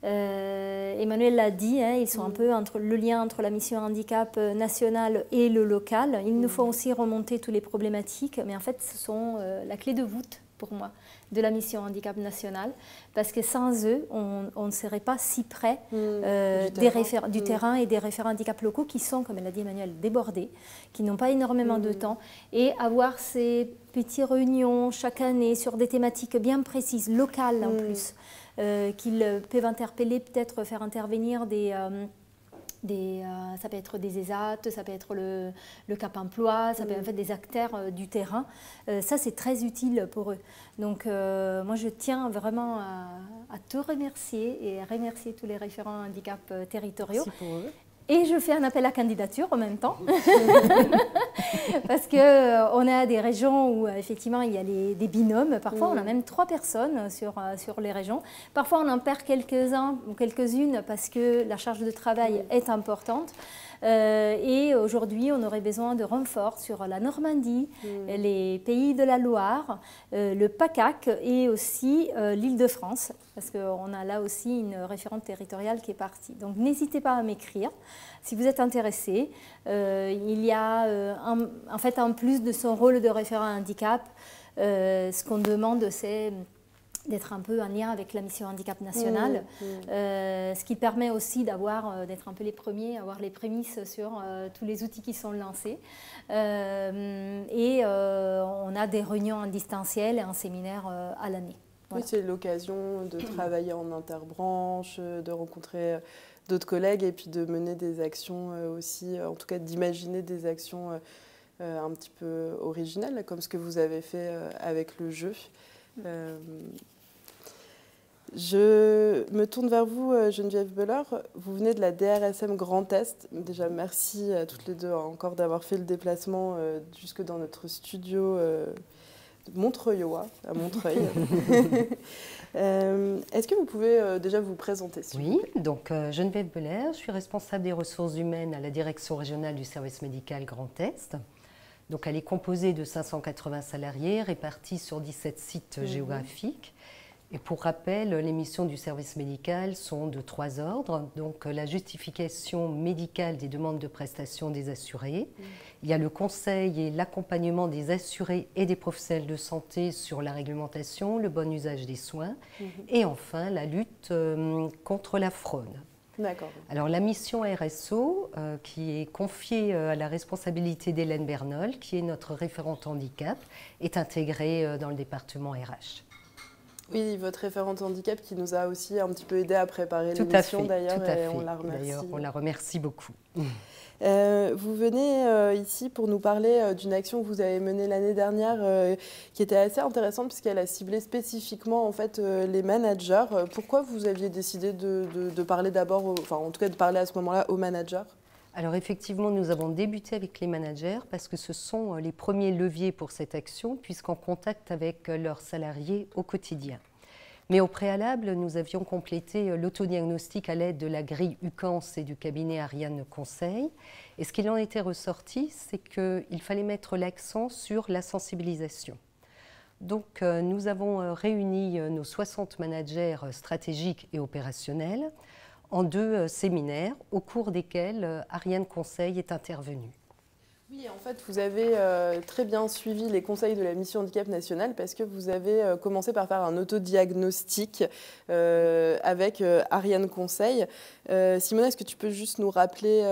Emmanuel l'a dit, hein, ils sont un peu entre le lien entre la mission handicap nationale et le local. Il nous faut aussi remonter toutes les problématiques, mais en fait, ce sont la clé de voûte pour moi de la mission handicap nationale, parce que sans eux, on ne serait pas si près du terrain et des référents handicap locaux qui sont, comme elle a dit Emmanuel, débordés, qui n'ont pas énormément de temps, et avoir ces petites réunions chaque année sur des thématiques bien précises, locales en plus, qu'ils peuvent interpeller, peut-être faire intervenir ça peut être des ESAT, ça peut être le Cap Emploi, ça peut être en fait des acteurs du terrain. Ça, c'est très utile pour eux. Donc, moi, je tiens vraiment à te remercier et à remercier tous les référents handicap territoriaux. Merci pour eux. Et je fais un appel à candidature en même temps, parce qu'on a des régions où effectivement il y a des binômes, parfois on a même 3 personnes sur les régions, parfois on en perd quelques-uns ou quelques-unes parce que la charge de travail est importante. Et aujourd'hui, on aurait besoin de renforts sur la Normandie, les pays de la Loire, le PACAC et aussi l'Île-de-France, parce qu'on a là aussi une référente territoriale qui est partie. Donc n'hésitez pas à m'écrire si vous êtes intéressé. Il y a en fait, en plus de son rôle de référent handicap, ce qu'on demande, c'est d'être un peu en lien avec la mission handicap nationale, ce qui permet aussi d'être un peu les premiers, avoir les prémices sur tous les outils qui sont lancés. Et on a des réunions en distanciel et un séminaire à l'année. Voilà. Oui, c'est l'occasion de travailler en interbranche, de rencontrer d'autres collègues et puis de mener des actions aussi, en tout cas d'imaginer des actions un petit peu originales, comme ce que vous avez fait avec le jeu. Je me tourne vers vous, Geneviève Beller. Vous venez de la DRSM Grand Est. Déjà, merci à toutes les deux encore d'avoir fait le déplacement jusque dans notre studio montreuillois, à Montreuil. Est-ce que vous pouvez déjà vous présenter, s'il vous plaît ? Donc Geneviève Beller, je suis responsable des ressources humaines à la direction régionale du service médical Grand Est. Donc elle est composée de 580 salariés répartis sur 17 sites géographiques. Et pour rappel, les missions du service médical sont de 3 ordres. Donc la justification médicale des demandes de prestations des assurés. Il y a le conseil et l'accompagnement des assurés et des professionnels de santé sur la réglementation, le bon usage des soins. Et enfin, la lutte contre la fraude. D'accord. Alors la mission RSO, qui est confiée à la responsabilité d'Hélène Bernol, qui est notre référente handicap, est intégrée dans le département RH. Oui, votre référente handicap qui nous a aussi un petit peu aidé à préparer l'émission d'ailleurs, et on la remercie. D'ailleurs, on la remercie beaucoup. Vous venez ici pour nous parler d'une action que vous avez menée l'année dernière qui était assez intéressante puisqu'elle a ciblé spécifiquement en fait, les managers. Pourquoi vous aviez décidé de parler d'abord, enfin en tout cas de parler à ce moment-là aux managers ? Alors effectivement, nous avons débuté avec les managers parce que ce sont les premiers leviers pour cette action puisqu'en contact avec leurs salariés au quotidien. Mais au préalable, nous avions complété l'autodiagnostic à l'aide de la grille UCANS et du cabinet Ariane Conseil. Et ce qu'il en était ressorti, c'est qu'il fallait mettre l'accent sur la sensibilisation. Donc nous avons réuni nos 60 managers stratégiques et opérationnels en 2 séminaires au cours desquels Ariane Conseil est intervenue. Oui, en fait, vous avez très bien suivi les conseils de la Mission Handicap Nationale parce que vous avez commencé par faire un autodiagnostic avec Ariane Conseil. Simona, est-ce que tu peux juste nous rappeler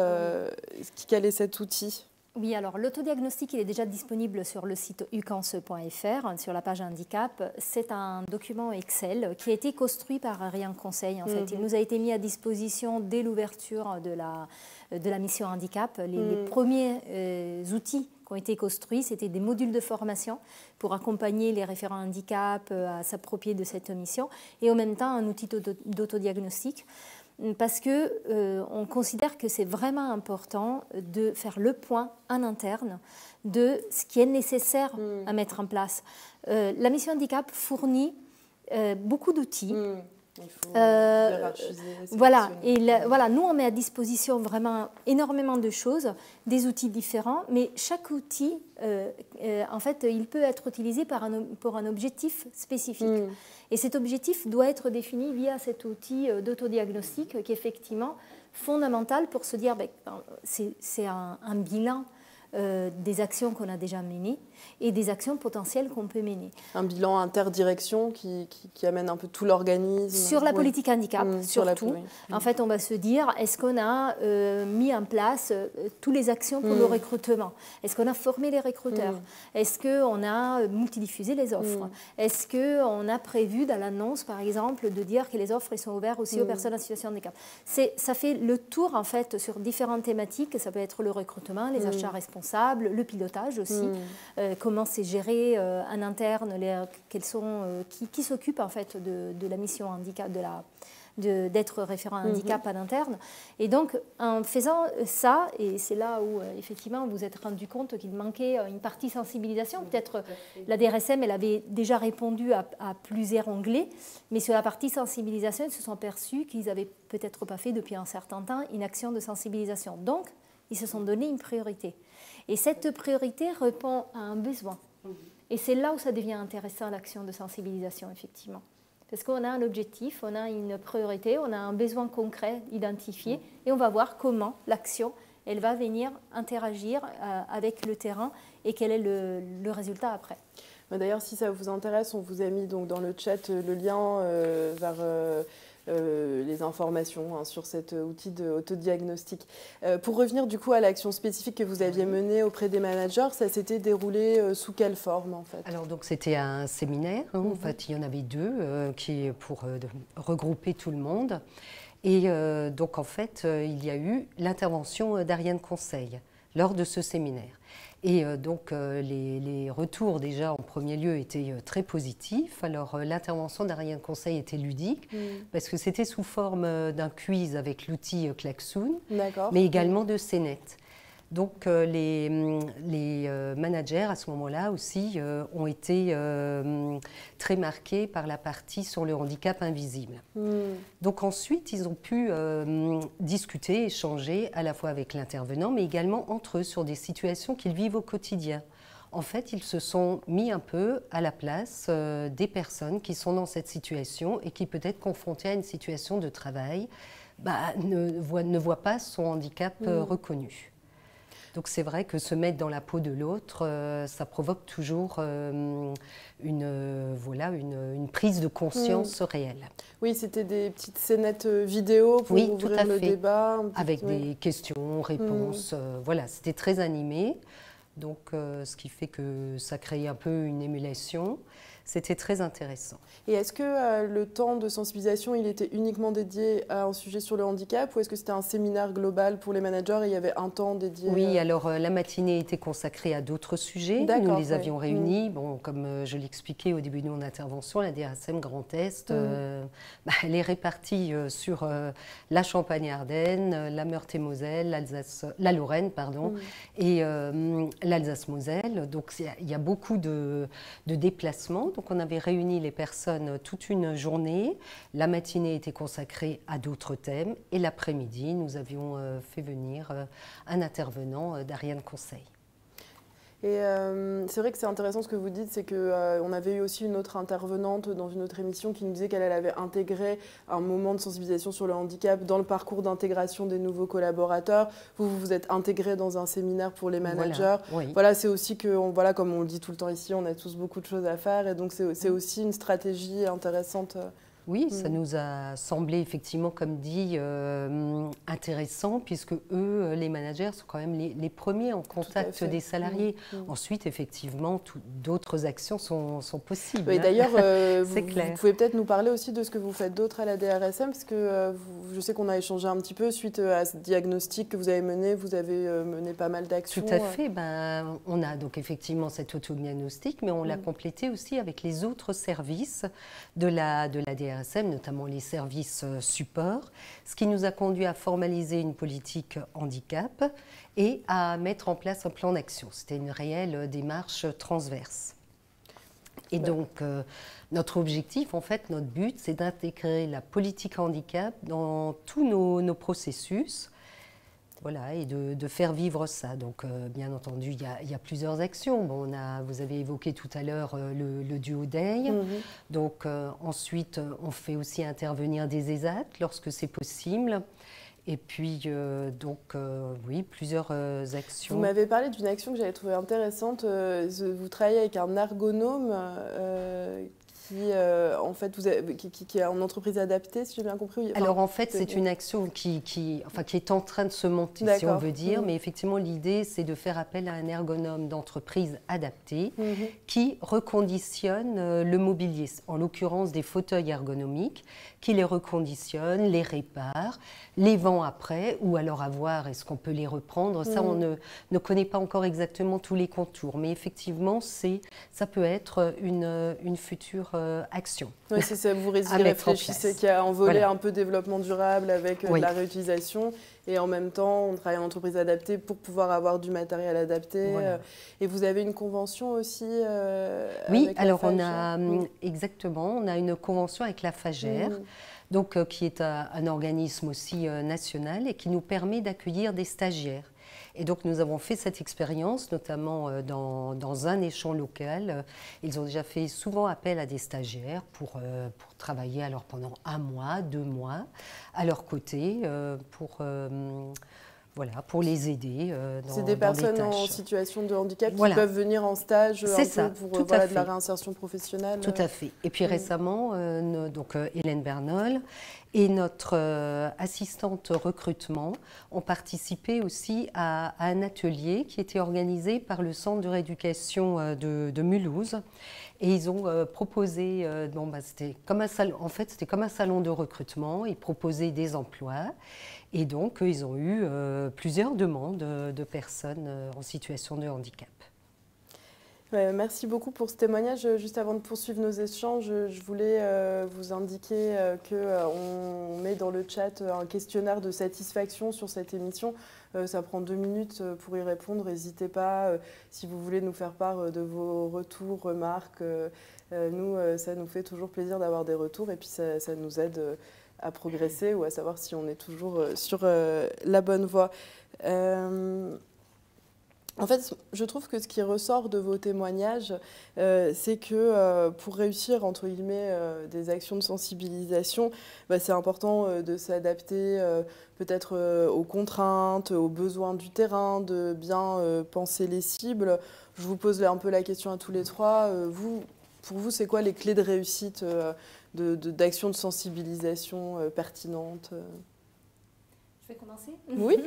quel est cet outil ? Oui, alors l'autodiagnostic, il est déjà disponible sur le site ucans.fr, sur la page handicap. C'est un document Excel qui a été construit par Ariane Conseil. En fait, il nous a été mis à disposition dès l'ouverture de la mission handicap. Les premiers outils qui ont été construits, c'était des modules de formation pour accompagner les référents handicap à s'approprier de cette mission et en même temps un outil d'autodiagnostic. parce qu'on considère que c'est vraiment important de faire le point en interne de ce qui est nécessaire à mettre en place. La mission handicap fournit beaucoup d'outils. Il faut hiérarchiser, voilà, voilà, nous on met à disposition vraiment énormément de choses, des outils différents, mais chaque outil, en fait, il peut être utilisé pour un objectif spécifique. Et cet objectif doit être défini via cet outil d'autodiagnostic qui est effectivement fondamental pour se dire, c'est un bilan des actions qu'on a déjà menées et des actions potentielles qu'on peut mener. Un bilan interdirection qui amène un peu tout l'organisme. Sur la politique handicap, surtout. En fait, on va se dire, est-ce qu'on a mis en place toutes les actions pour le recrutement? Est-ce qu'on a formé les recruteurs? Est-ce qu'on a multidiffusé les offres? Est-ce qu'on a prévu dans l'annonce, par exemple, de dire que les offres sont ouvertes aussi aux personnes en situation de handicap? Ça fait le tour, en fait, sur différentes thématiques. Ça peut être le recrutement, les achats responsables, le pilotage aussi, comment c'est géré en interne, qui s'occupe en fait de la mission handicap, d'être référent handicap en interne. Et donc, en faisant ça, et c'est là où effectivement vous vous êtes rendu compte qu'il manquait une partie sensibilisation, peut-être la DRSM, elle avait déjà répondu à plusieurs onglets, mais sur la partie sensibilisation, ils se sont aperçus qu'ils n'avaient peut-être pas fait depuis un certain temps une action de sensibilisation. Donc, ils se sont donné une priorité. Et cette priorité répond à un besoin. Et c'est là où ça devient intéressant, l'action de sensibilisation, effectivement. Parce qu'on a un objectif, on a une priorité, on a un besoin concret identifié, et on va voir comment l'action, elle va venir interagir avec le terrain et quel est le résultat après. D'ailleurs, si ça vous intéresse, on vous a mis donc dans le chat le lien vers les informations sur cet outil d'autodiagnostic. Pour revenir du coup à l'action spécifique que vous aviez menée auprès des managers, ça s'était déroulé sous quelle forme en fait? Alors donc c'était un séminaire, en fait il y en avait deux pour regrouper tout le monde. Et donc en fait il y a eu l'intervention d'Ariane Conseil lors de ce séminaire. Et donc les retours déjà en premier lieu étaient très positifs. Alors l'intervention d'Ariane Conseil était ludique parce que c'était sous forme d'un quiz avec l'outil Klaxoon, mais également de CNET. Donc les managers à ce moment-là aussi ont été très marqués par la partie sur le handicap invisible. Donc ensuite ils ont pu discuter, échanger à la fois avec l'intervenant mais également entre eux sur des situations qu'ils vivent au quotidien. En fait, ils se sont mis un peu à la place des personnes qui sont dans cette situation et qui peut-être confrontées à une situation de travail ne voient pas son handicap reconnu. Donc c'est vrai que se mettre dans la peau de l'autre, ça provoque toujours une prise de conscience réelle. Oui, c'était des petites scénettes vidéo pour ouvrir le débat. Avec des questions, réponses, voilà, c'était très animé. Donc ce qui fait que ça crée un peu une émulation. C'était très intéressant. Et est-ce que le temps de sensibilisation, il était uniquement dédié à un sujet sur le handicap ou est-ce que c'était un séminaire global pour les managers et il y avait un temps dédié? Oui, alors la matinée était consacrée à d'autres sujets. Nous les avions réunis. Bon, comme je l'expliquais au début de mon intervention, la DRSM Grand Est, elle est répartie sur la Champagne-Ardenne, la Meurthe-et-Moselle, la Lorraine, et l'Alsace-Moselle. Donc il y a beaucoup de déplacements. Donc on avait réuni les personnes toute une journée. La matinée était consacrée à d'autres thèmes. Et l'après-midi, nous avions fait venir un intervenant d'Ariane Conseil. Et c'est vrai que c'est intéressant ce que vous dites, c'est qu'on avait eu aussi une autre intervenante dans une autre émission qui nous disait qu'elle avait intégré un moment de sensibilisation sur le handicap dans le parcours d'intégration des nouveaux collaborateurs. Vous vous êtes intégré dans un séminaire pour les managers. Voilà, c'est aussi que, comme on le dit tout le temps ici, on a tous beaucoup de choses à faire et donc c'est aussi une stratégie intéressante. Oui, ça nous a semblé effectivement, comme dit, intéressant, puisque eux, les managers, sont quand même les premiers en contact des salariés. Ensuite, effectivement, d'autres actions sont possibles. Et d'ailleurs, vous pouvez peut-être nous parler aussi de ce que vous faites d'autre à la DRSM, parce que je sais qu'on a échangé un petit peu suite à ce diagnostic que vous avez mené. Vous avez mené pas mal d'actions. Tout à fait. On a donc effectivement cet autodiagnostic, mais on l'a complété aussi avec les autres services de la DRSM. l'IRSM, notamment les services supports, ce qui nous a conduit à formaliser une politique handicap et à mettre en place un plan d'action. C'était une réelle démarche transverse. Et donc, notre objectif, en fait, notre but, c'est d'intégrer la politique handicap dans tous nos processus, voilà, et de faire vivre ça. Donc, bien entendu, il y a plusieurs actions. Bon, vous avez évoqué tout à l'heure le Duo Day. Donc, ensuite, on fait aussi intervenir des ESAT lorsque c'est possible. Et puis, oui, plusieurs actions. Vous m'avez parlé d'une action que j'avais trouvée intéressante. Vous travaillez avec un ergonome qui, en fait, qui est en entreprise adaptée, si j'ai bien compris. Enfin, alors, en fait, c'est une action qui est en train de se monter, si on veut dire. Mais effectivement, l'idée, c'est de faire appel à un ergonome d'entreprise adapté qui reconditionne le mobilier, en l'occurrence des fauteuils ergonomiques, qui les reconditionne, les répare, les vend après, ou alors à voir est-ce qu'on peut les reprendre. Ça, on ne connaît pas encore exactement tous les contours. Mais effectivement, ça peut être une future action. Oui, c'est ça, vous réfléchissez qu'il y a un volet un peu développement durable avec de la réutilisation et en même temps on travaille en entreprise adaptée pour pouvoir avoir du matériel adapté. Et vous avez une convention aussi oui, avec alors la exactement, on a une convention avec la FAGER, donc, qui est un organisme aussi national et qui nous permet d'accueillir des stagiaires. Et donc nous avons fait cette expérience, notamment dans un échelon local. Ils ont déjà fait souvent appel à des stagiaires pour travailler alors pendant 1 mois, 2 mois, à leur côté, pour les aider dans c'est des personnes en situation de handicap qui peuvent venir en stage pour de la réinsertion professionnelle. Tout à fait. Et puis récemment, Hélène Bernol et notre assistante recrutement ont participé aussi à un atelier qui était organisé par le Centre de rééducation de Mulhouse. Et ils ont proposé, c'était comme un salon, en fait, c'était comme un salon de recrutement. Ils proposaient des emplois. Et donc, ils ont eu plusieurs demandes de personnes en situation de handicap. Merci beaucoup pour ce témoignage. Juste avant de poursuivre nos échanges, je voulais vous indiquer qu'on met dans le chat un questionnaire de satisfaction sur cette émission. Ça prend 2 minutes pour y répondre. N'hésitez pas, si vous voulez nous faire part de vos retours, remarques. Nous, ça nous fait toujours plaisir d'avoir des retours et puis ça nous aide à progresser ou à savoir si on est toujours sur la bonne voie. En fait, je trouve que ce qui ressort de vos témoignages, c'est que pour réussir, entre guillemets, des actions de sensibilisation, c'est important de s'adapter peut-être aux contraintes, aux besoins du terrain, de bien penser les cibles. Je vous pose un peu la question à tous les trois. Pour vous, c'est quoi les clés de réussite d'actions de sensibilisation pertinentes? Je vais commencer ? Oui.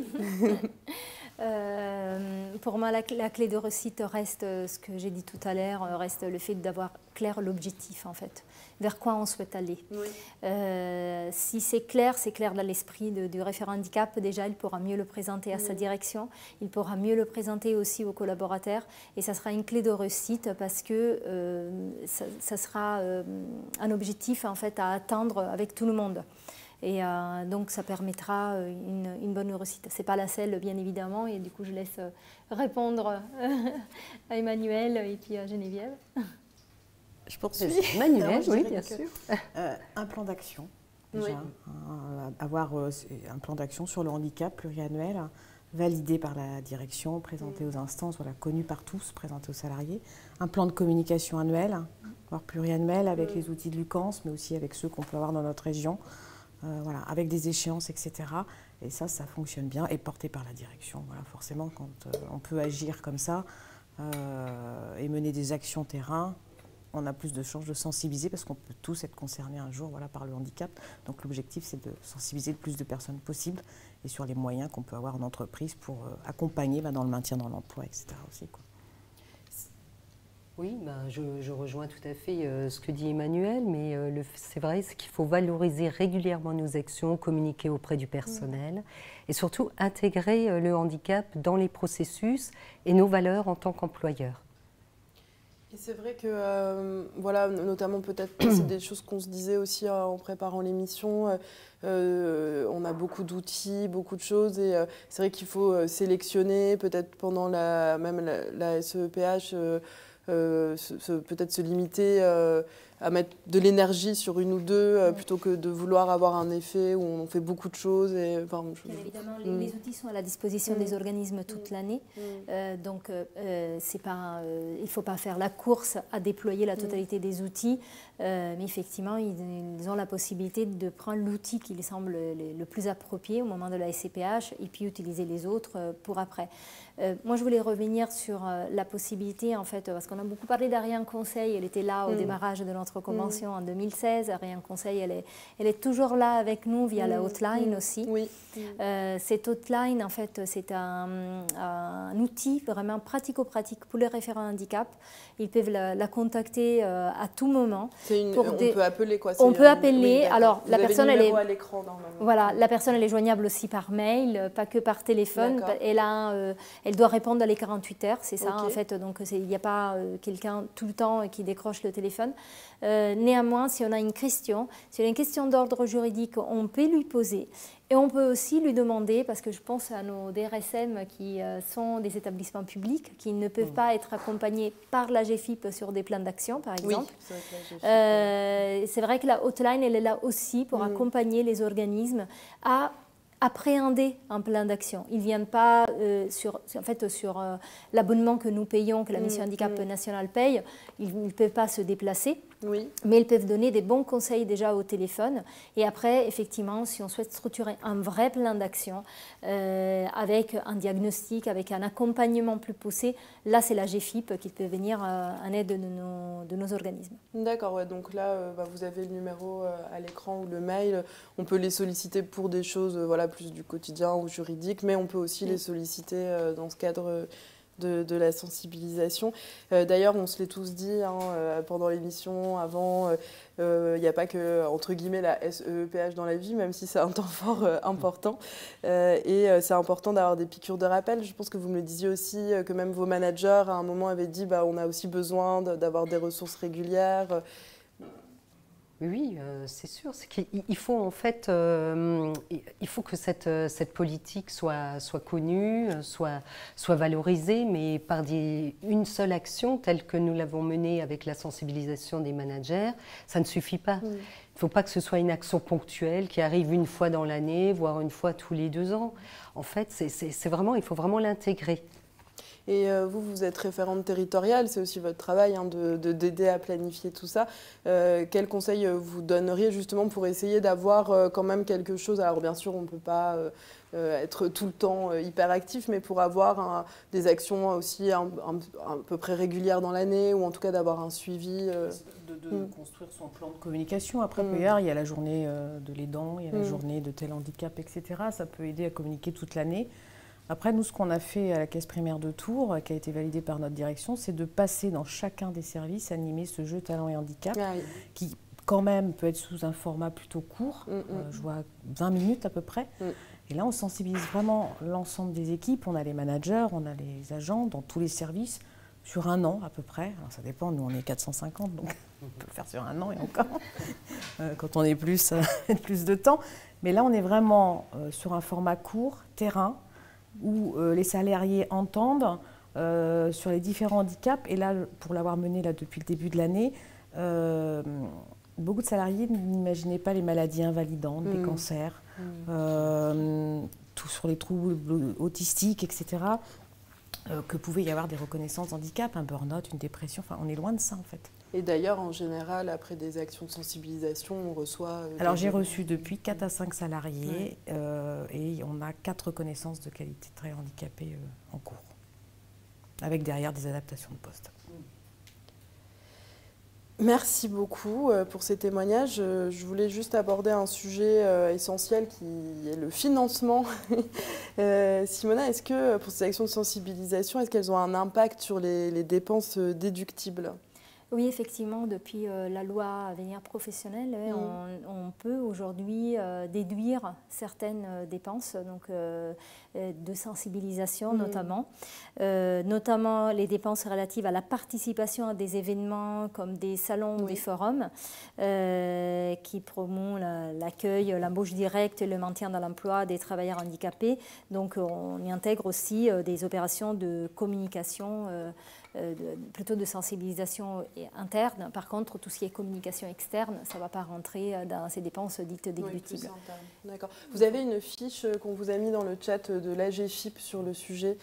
Pour moi, la clé de réussite reste ce que j'ai dit tout à l'heure, reste le fait d'avoir clair l'objectif, en fait, vers quoi on souhaite aller. Oui. Si c'est clair dans l'esprit du référent handicap, déjà, il pourra mieux le présenter à sa direction, il pourra mieux le présenter aussi aux collaborateurs, et ça sera une clé de réussite parce que ça sera un objectif, en fait, à atteindre avec tout le monde. Et donc, ça permettra une bonne réussite. Ce n'est pas la seule, bien évidemment, et du coup, je laisse répondre à Emmanuel et puis à Geneviève. Je poursuis. Emmanuel, oui, bien sûr. Un plan d'action, déjà. Avoir un plan d'action sur le handicap pluriannuel, validé par la direction, présenté aux instances, connu par tous, présenté aux salariés. Un plan de communication annuel, voire pluriannuel, avec les outils de Lucans, mais aussi avec ceux qu'on peut avoir dans notre région. Avec des échéances, etc. Et ça fonctionne bien et porté par la direction. Voilà, forcément, quand on peut agir comme ça et mener des actions terrain, on a plus de chances de sensibiliser parce qu'on peut tous être concernés un jour par le handicap. Donc l'objectif, c'est de sensibiliser le plus de personnes possible et sur les moyens qu'on peut avoir en entreprise pour accompagner dans le maintien dans l'emploi, etc. aussi, quoi. Oui, je rejoins tout à fait ce que dit Emmanuel, mais c'est vrai, c'est qu'il faut valoriser régulièrement nos actions, communiquer auprès du personnel et surtout intégrer le handicap dans les processus et nos valeurs en tant qu'employeur. Et c'est vrai que, voilà, notamment peut-être, c'est des choses qu'on se disait aussi en préparant l'émission, on a beaucoup d'outils, beaucoup de choses, et c'est vrai qu'il faut sélectionner, peut-être pendant même la SEPH, peut-être se limiter à mettre de l'énergie sur une ou deux plutôt que de vouloir avoir un effet où on fait beaucoup de choses. Et, enfin, bien évidemment, les outils sont à la disposition des organismes toute l'année, donc c'est pas, il ne faut pas faire la course à déployer la totalité des outils, mais effectivement, ils ont la possibilité de prendre l'outil qui les semble le plus approprié au moment de la SCPH et puis utiliser les autres pour après. Moi, je voulais revenir sur la possibilité, en fait, parce qu'on a beaucoup parlé d'Ariane Conseil, elle était là au démarrage de notre convention en 2016. Ariane Conseil, elle est toujours là avec nous via la hotline aussi. Cette hotline, en fait, c'est un outil vraiment pratico-pratique pour les référents handicap. Ils peuvent la contacter à tout moment. On peut appeler quoi? On peut appeler. Alors, la personne, elle est à l'écran normalement. Voilà, la personne, elle est joignable aussi par mail, pas que par téléphone. Elle doit répondre dans les 48 heures, c'est ça en fait. Donc, il n'y a pas quelqu'un tout le temps qui décroche le téléphone. Néanmoins, si on a une question d'ordre juridique, on peut lui poser. Et on peut aussi lui demander, parce que je pense à nos DRSM qui sont des établissements publics, qui ne peuvent pas être accompagnés par la GFIP sur des plans d'action, par exemple. C'est vrai que la hotline, elle est là aussi pour accompagner les organismes à appréhender un plan d'action. Ils ne viennent pas sur l'abonnement que nous payons, que la Mission Handicap Nationale paye. Ils ne peuvent pas se déplacer, mais ils peuvent donner des bons conseils déjà au téléphone. Et après, effectivement, si on souhaite structurer un vrai plan d'action avec un diagnostic, avec un accompagnement plus poussé, là, c'est la GFIP qui peut venir en aide de nos organismes. D'accord, ouais, donc là, vous avez le numéro à l'écran ou le mail. On peut les solliciter pour des choses plus du quotidien ou juridique, mais on peut aussi les solliciter dans ce cadre de la sensibilisation. D'ailleurs, on se l'est tous dit pendant l'émission, avant, il n'y a pas que, entre guillemets, la SEPH dans la vie, même si c'est un temps fort important. Et c'est important d'avoir des piqûres de rappel. Je pense que vous me le disiez aussi, que même vos managers, à un moment, avaient dit on a aussi besoin d'avoir des ressources régulières. Oui, c'est sûr. Il faut en fait, il faut que cette politique soit connue, soit valorisée, mais par une seule action telle que nous l'avons menée avec la sensibilisation des managers, ça ne suffit pas. Il ne faut pas que ce soit une action ponctuelle qui arrive une fois dans l'année, voire une fois tous les 2 ans. En fait, il faut vraiment l'intégrer. Et vous êtes référente territoriale, c'est aussi votre travail d'aider à planifier tout ça. Quel conseil vous donneriez justement pour essayer d'avoir quand même quelque chose? Alors bien sûr, on ne peut pas être tout le temps hyper actif, mais pour avoir des actions aussi à peu près régulières dans l'année, ou en tout cas d'avoir un suivi. De construire son plan de communication. Après, il y a la journée de l'aidant, il y a la journée de tel handicap, etc. Ça peut aider à communiquer toute l'année. Après, nous, ce qu'on a fait à la caisse primaire de Tours, qui a été validé par notre direction, c'est de passer dans chacun des services, animer ce jeu talent et handicap, qui quand même peut être sous un format plutôt court, je vois 20 minutes à peu près. Et là, on sensibilise vraiment l'ensemble des équipes. On a les managers, on a les agents dans tous les services, sur 1 an à peu près. Alors ça dépend, nous on est 450, donc on peut le faire sur 1 an et encore, quand on est plus de temps. Mais là, on est vraiment sur un format court, terrain, où les salariés entendent sur les différents handicaps. Et là, pour l'avoir mené depuis le début de l'année, beaucoup de salariés n'imaginaient pas les maladies invalidantes, les cancers, tout sur les troubles autistiques, etc., que pouvait y avoir des reconnaissances d'handicap, un burn-out, une dépression. Enfin, on est loin de ça, en fait. Et d'ailleurs, en général, après des actions de sensibilisation, on reçoit... Alors, j'ai reçu depuis 4 à 5 salariés et on a 4 reconnaissances de qualité très handicapée en cours, avec derrière des adaptations de poste. Merci beaucoup pour ces témoignages. Je voulais juste aborder un sujet essentiel qui est le financement. Simona, est-ce que pour ces actions de sensibilisation, est-ce qu'elles ont un impact sur les dépenses déductibles ? Oui, effectivement, depuis la loi Avenir professionnel, on peut aujourd'hui déduire certaines dépenses donc, de sensibilisation notamment les dépenses relatives à la participation à des événements comme des salons ou des forums qui promouvent l'accueil, l'embauche directe et le maintien dans l'emploi des travailleurs handicapés. Donc on y intègre aussi des opérations de communication plutôt de sensibilisation interne. Par contre, tout ce qui est communication externe, ça ne va pas rentrer dans ces dépenses dites déglutibles. D'accord. Vous avez une fiche qu'on vous a mis dans le chat de l'AGFIP sur le sujet,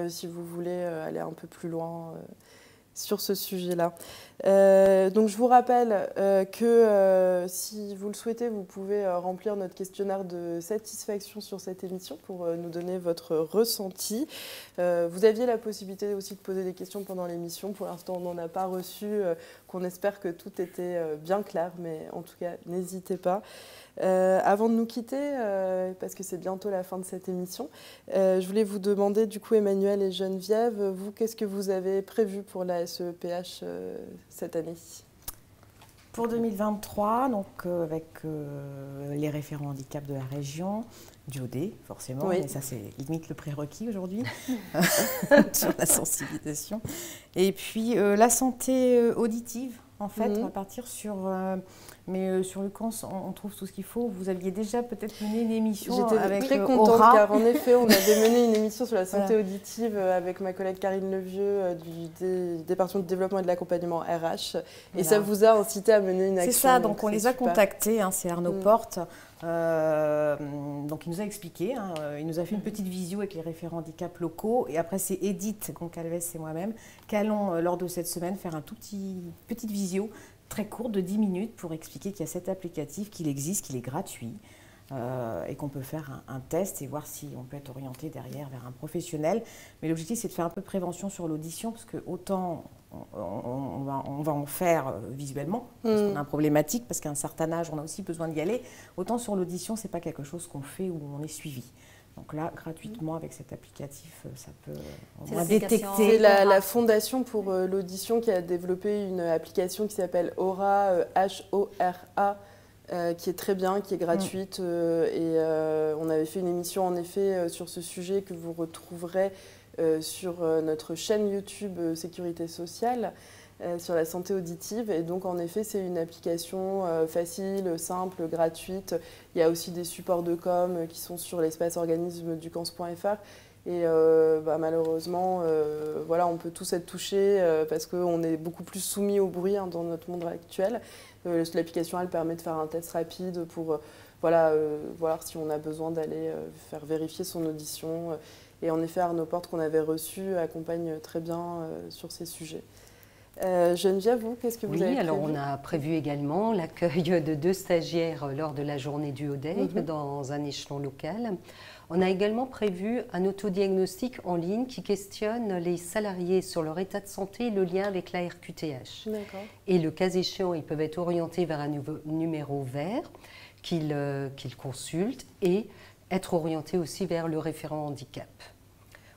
si vous voulez aller un peu plus loin sur ce sujet-là. Donc je vous rappelle que si vous le souhaitez, vous pouvez remplir notre questionnaire de satisfaction sur cette émission pour nous donner votre ressenti. Vous aviez la possibilité aussi de poser des questions pendant l'émission. Pour l'instant, on n'en a pas reçu, qu'on espère que tout était bien clair, mais en tout cas, n'hésitez pas. Avant de nous quitter, parce que c'est bientôt la fin de cette émission, je voulais vous demander, du coup, Emmanuel et Geneviève, vous, qu'est-ce que vous avez prévu pour la SEPH cette année ? Pour 2023, donc avec les référents handicap de la région, du OD, forcément, mais ça c'est limite le prérequis aujourd'hui, sur la sensibilisation. Et puis la santé auditive, en fait, on va partir sur... mais sur le camp, on trouve tout ce qu'il faut. Vous aviez déjà peut-être mené une émission avec J'étais très contente Aura. car en effet, on avait mené une émission sur la santé auditive avec ma collègue Karine Levieux du département de développement et de l'accompagnement RH. Et ça vous a incité à mener une action. C'est ça, donc on les a contactés, c'est Arnaud Porte. Donc il nous a expliqué, il nous a fait une petite visio avec les référents handicap locaux. Et après, c'est Edith Goncalves et moi-même qui allons, lors de cette semaine, faire un petite visio très courte de 10 minutes pour expliquer qu'il y a cet applicatif, qu'il existe, qu'il est gratuit et qu'on peut faire un test et voir si on peut être orienté derrière vers un professionnel. Mais l'objectif, c'est de faire un peu de prévention sur l'audition parce que autant on va en faire visuellement, parce qu'on a une problématique, parce qu'à un certain âge, on a aussi besoin d'y aller. Autant sur l'audition, ce n'est pas quelque chose qu'on fait où on est suivi. Donc là, gratuitement, avec cet applicatif, ça peut au moins détecter. C'est la Fondation pour l'audition qui a développé une application qui s'appelle Aura, H-O-R-A, qui est très bien, qui est gratuite. Et on avait fait une émission, en effet, sur ce sujet que vous retrouverez sur notre chaîne YouTube Sécurité Sociale, sur la santé auditive. Et donc, en effet, c'est une application facile, simple, gratuite. Il y a aussi des supports de com qui sont sur l'espace organisme du cans.fr. Et malheureusement, on peut tous être touchés parce qu'on est beaucoup plus soumis au bruit dans notre monde actuel. L'application, elle permet de faire un test rapide pour voir si on a besoin d'aller faire vérifier son audition. Et en effet, Arnaud Porte, qu'on avait reçu, accompagne très bien sur ces sujets. Geneviève, vous, qu'est-ce que vous avez prévu ? Oui, alors on a prévu également l'accueil de 2 stagiaires lors de la journée du ODEC dans un échelon local. On a également prévu un autodiagnostic en ligne qui questionne les salariés sur leur état de santé et le lien avec la RQTH. Et le cas échéant, ils peuvent être orientés vers un nouveau numéro vert qu'ils consultent et être orientés aussi vers le référent handicap.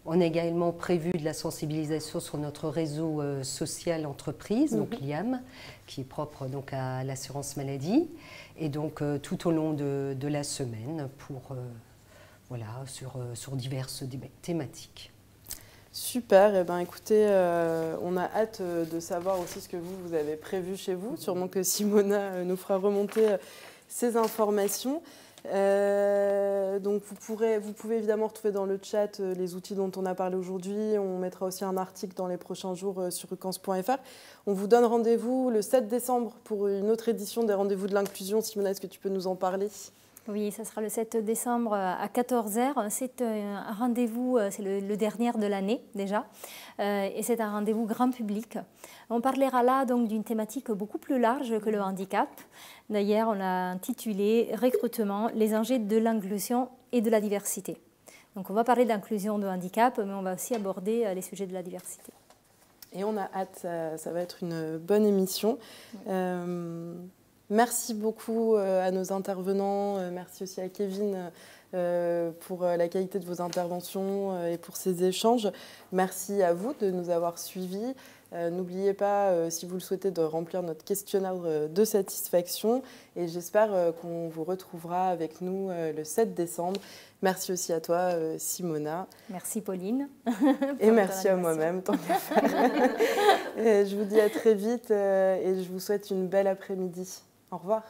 On a également prévu de la sensibilisation sur notre réseau social entreprise, donc l'IAM, qui est propre donc à l'assurance maladie, et donc tout au long de la semaine sur diverses thématiques. Super, et écoutez, on a hâte de savoir aussi ce que vous avez prévu chez vous. Sûrement que Simona nous fera remonter ces informations. Donc vous pouvez évidemment retrouver dans le chat les outils dont on a parlé aujourd'hui. On mettra aussi un article dans les prochains jours sur cans.fr. On vous donne rendez-vous le 7 décembre pour une autre édition des Rendez-vous de l'inclusion. Simona, est-ce que tu peux nous en parler ? Oui, ça sera le 7 décembre à 14h. C'est un rendez-vous, c'est le dernier de l'année déjà, et c'est un rendez-vous grand public. On parlera là donc d'une thématique beaucoup plus large que le handicap. D'ailleurs, on a intitulé « Recrutement, les enjeux de l'inclusion et de la diversité ». Donc on va parler d'inclusion de handicap, mais on va aussi aborder les sujets de la diversité. Et on a hâte, ça va être une bonne émission. Merci beaucoup à nos intervenants, merci aussi à Kevin pour la qualité de vos interventions et pour ces échanges. Merci à vous de nous avoir suivis. N'oubliez pas, si vous le souhaitez, de remplir notre questionnaire de satisfaction. Et j'espère qu'on vous retrouvera avec nous le 7 décembre. Merci aussi à toi, Simona. Merci, Pauline. Et merci à moi-même, tant qu'à faire. Je vous dis à très vite et je vous souhaite une belle après-midi. Au revoir.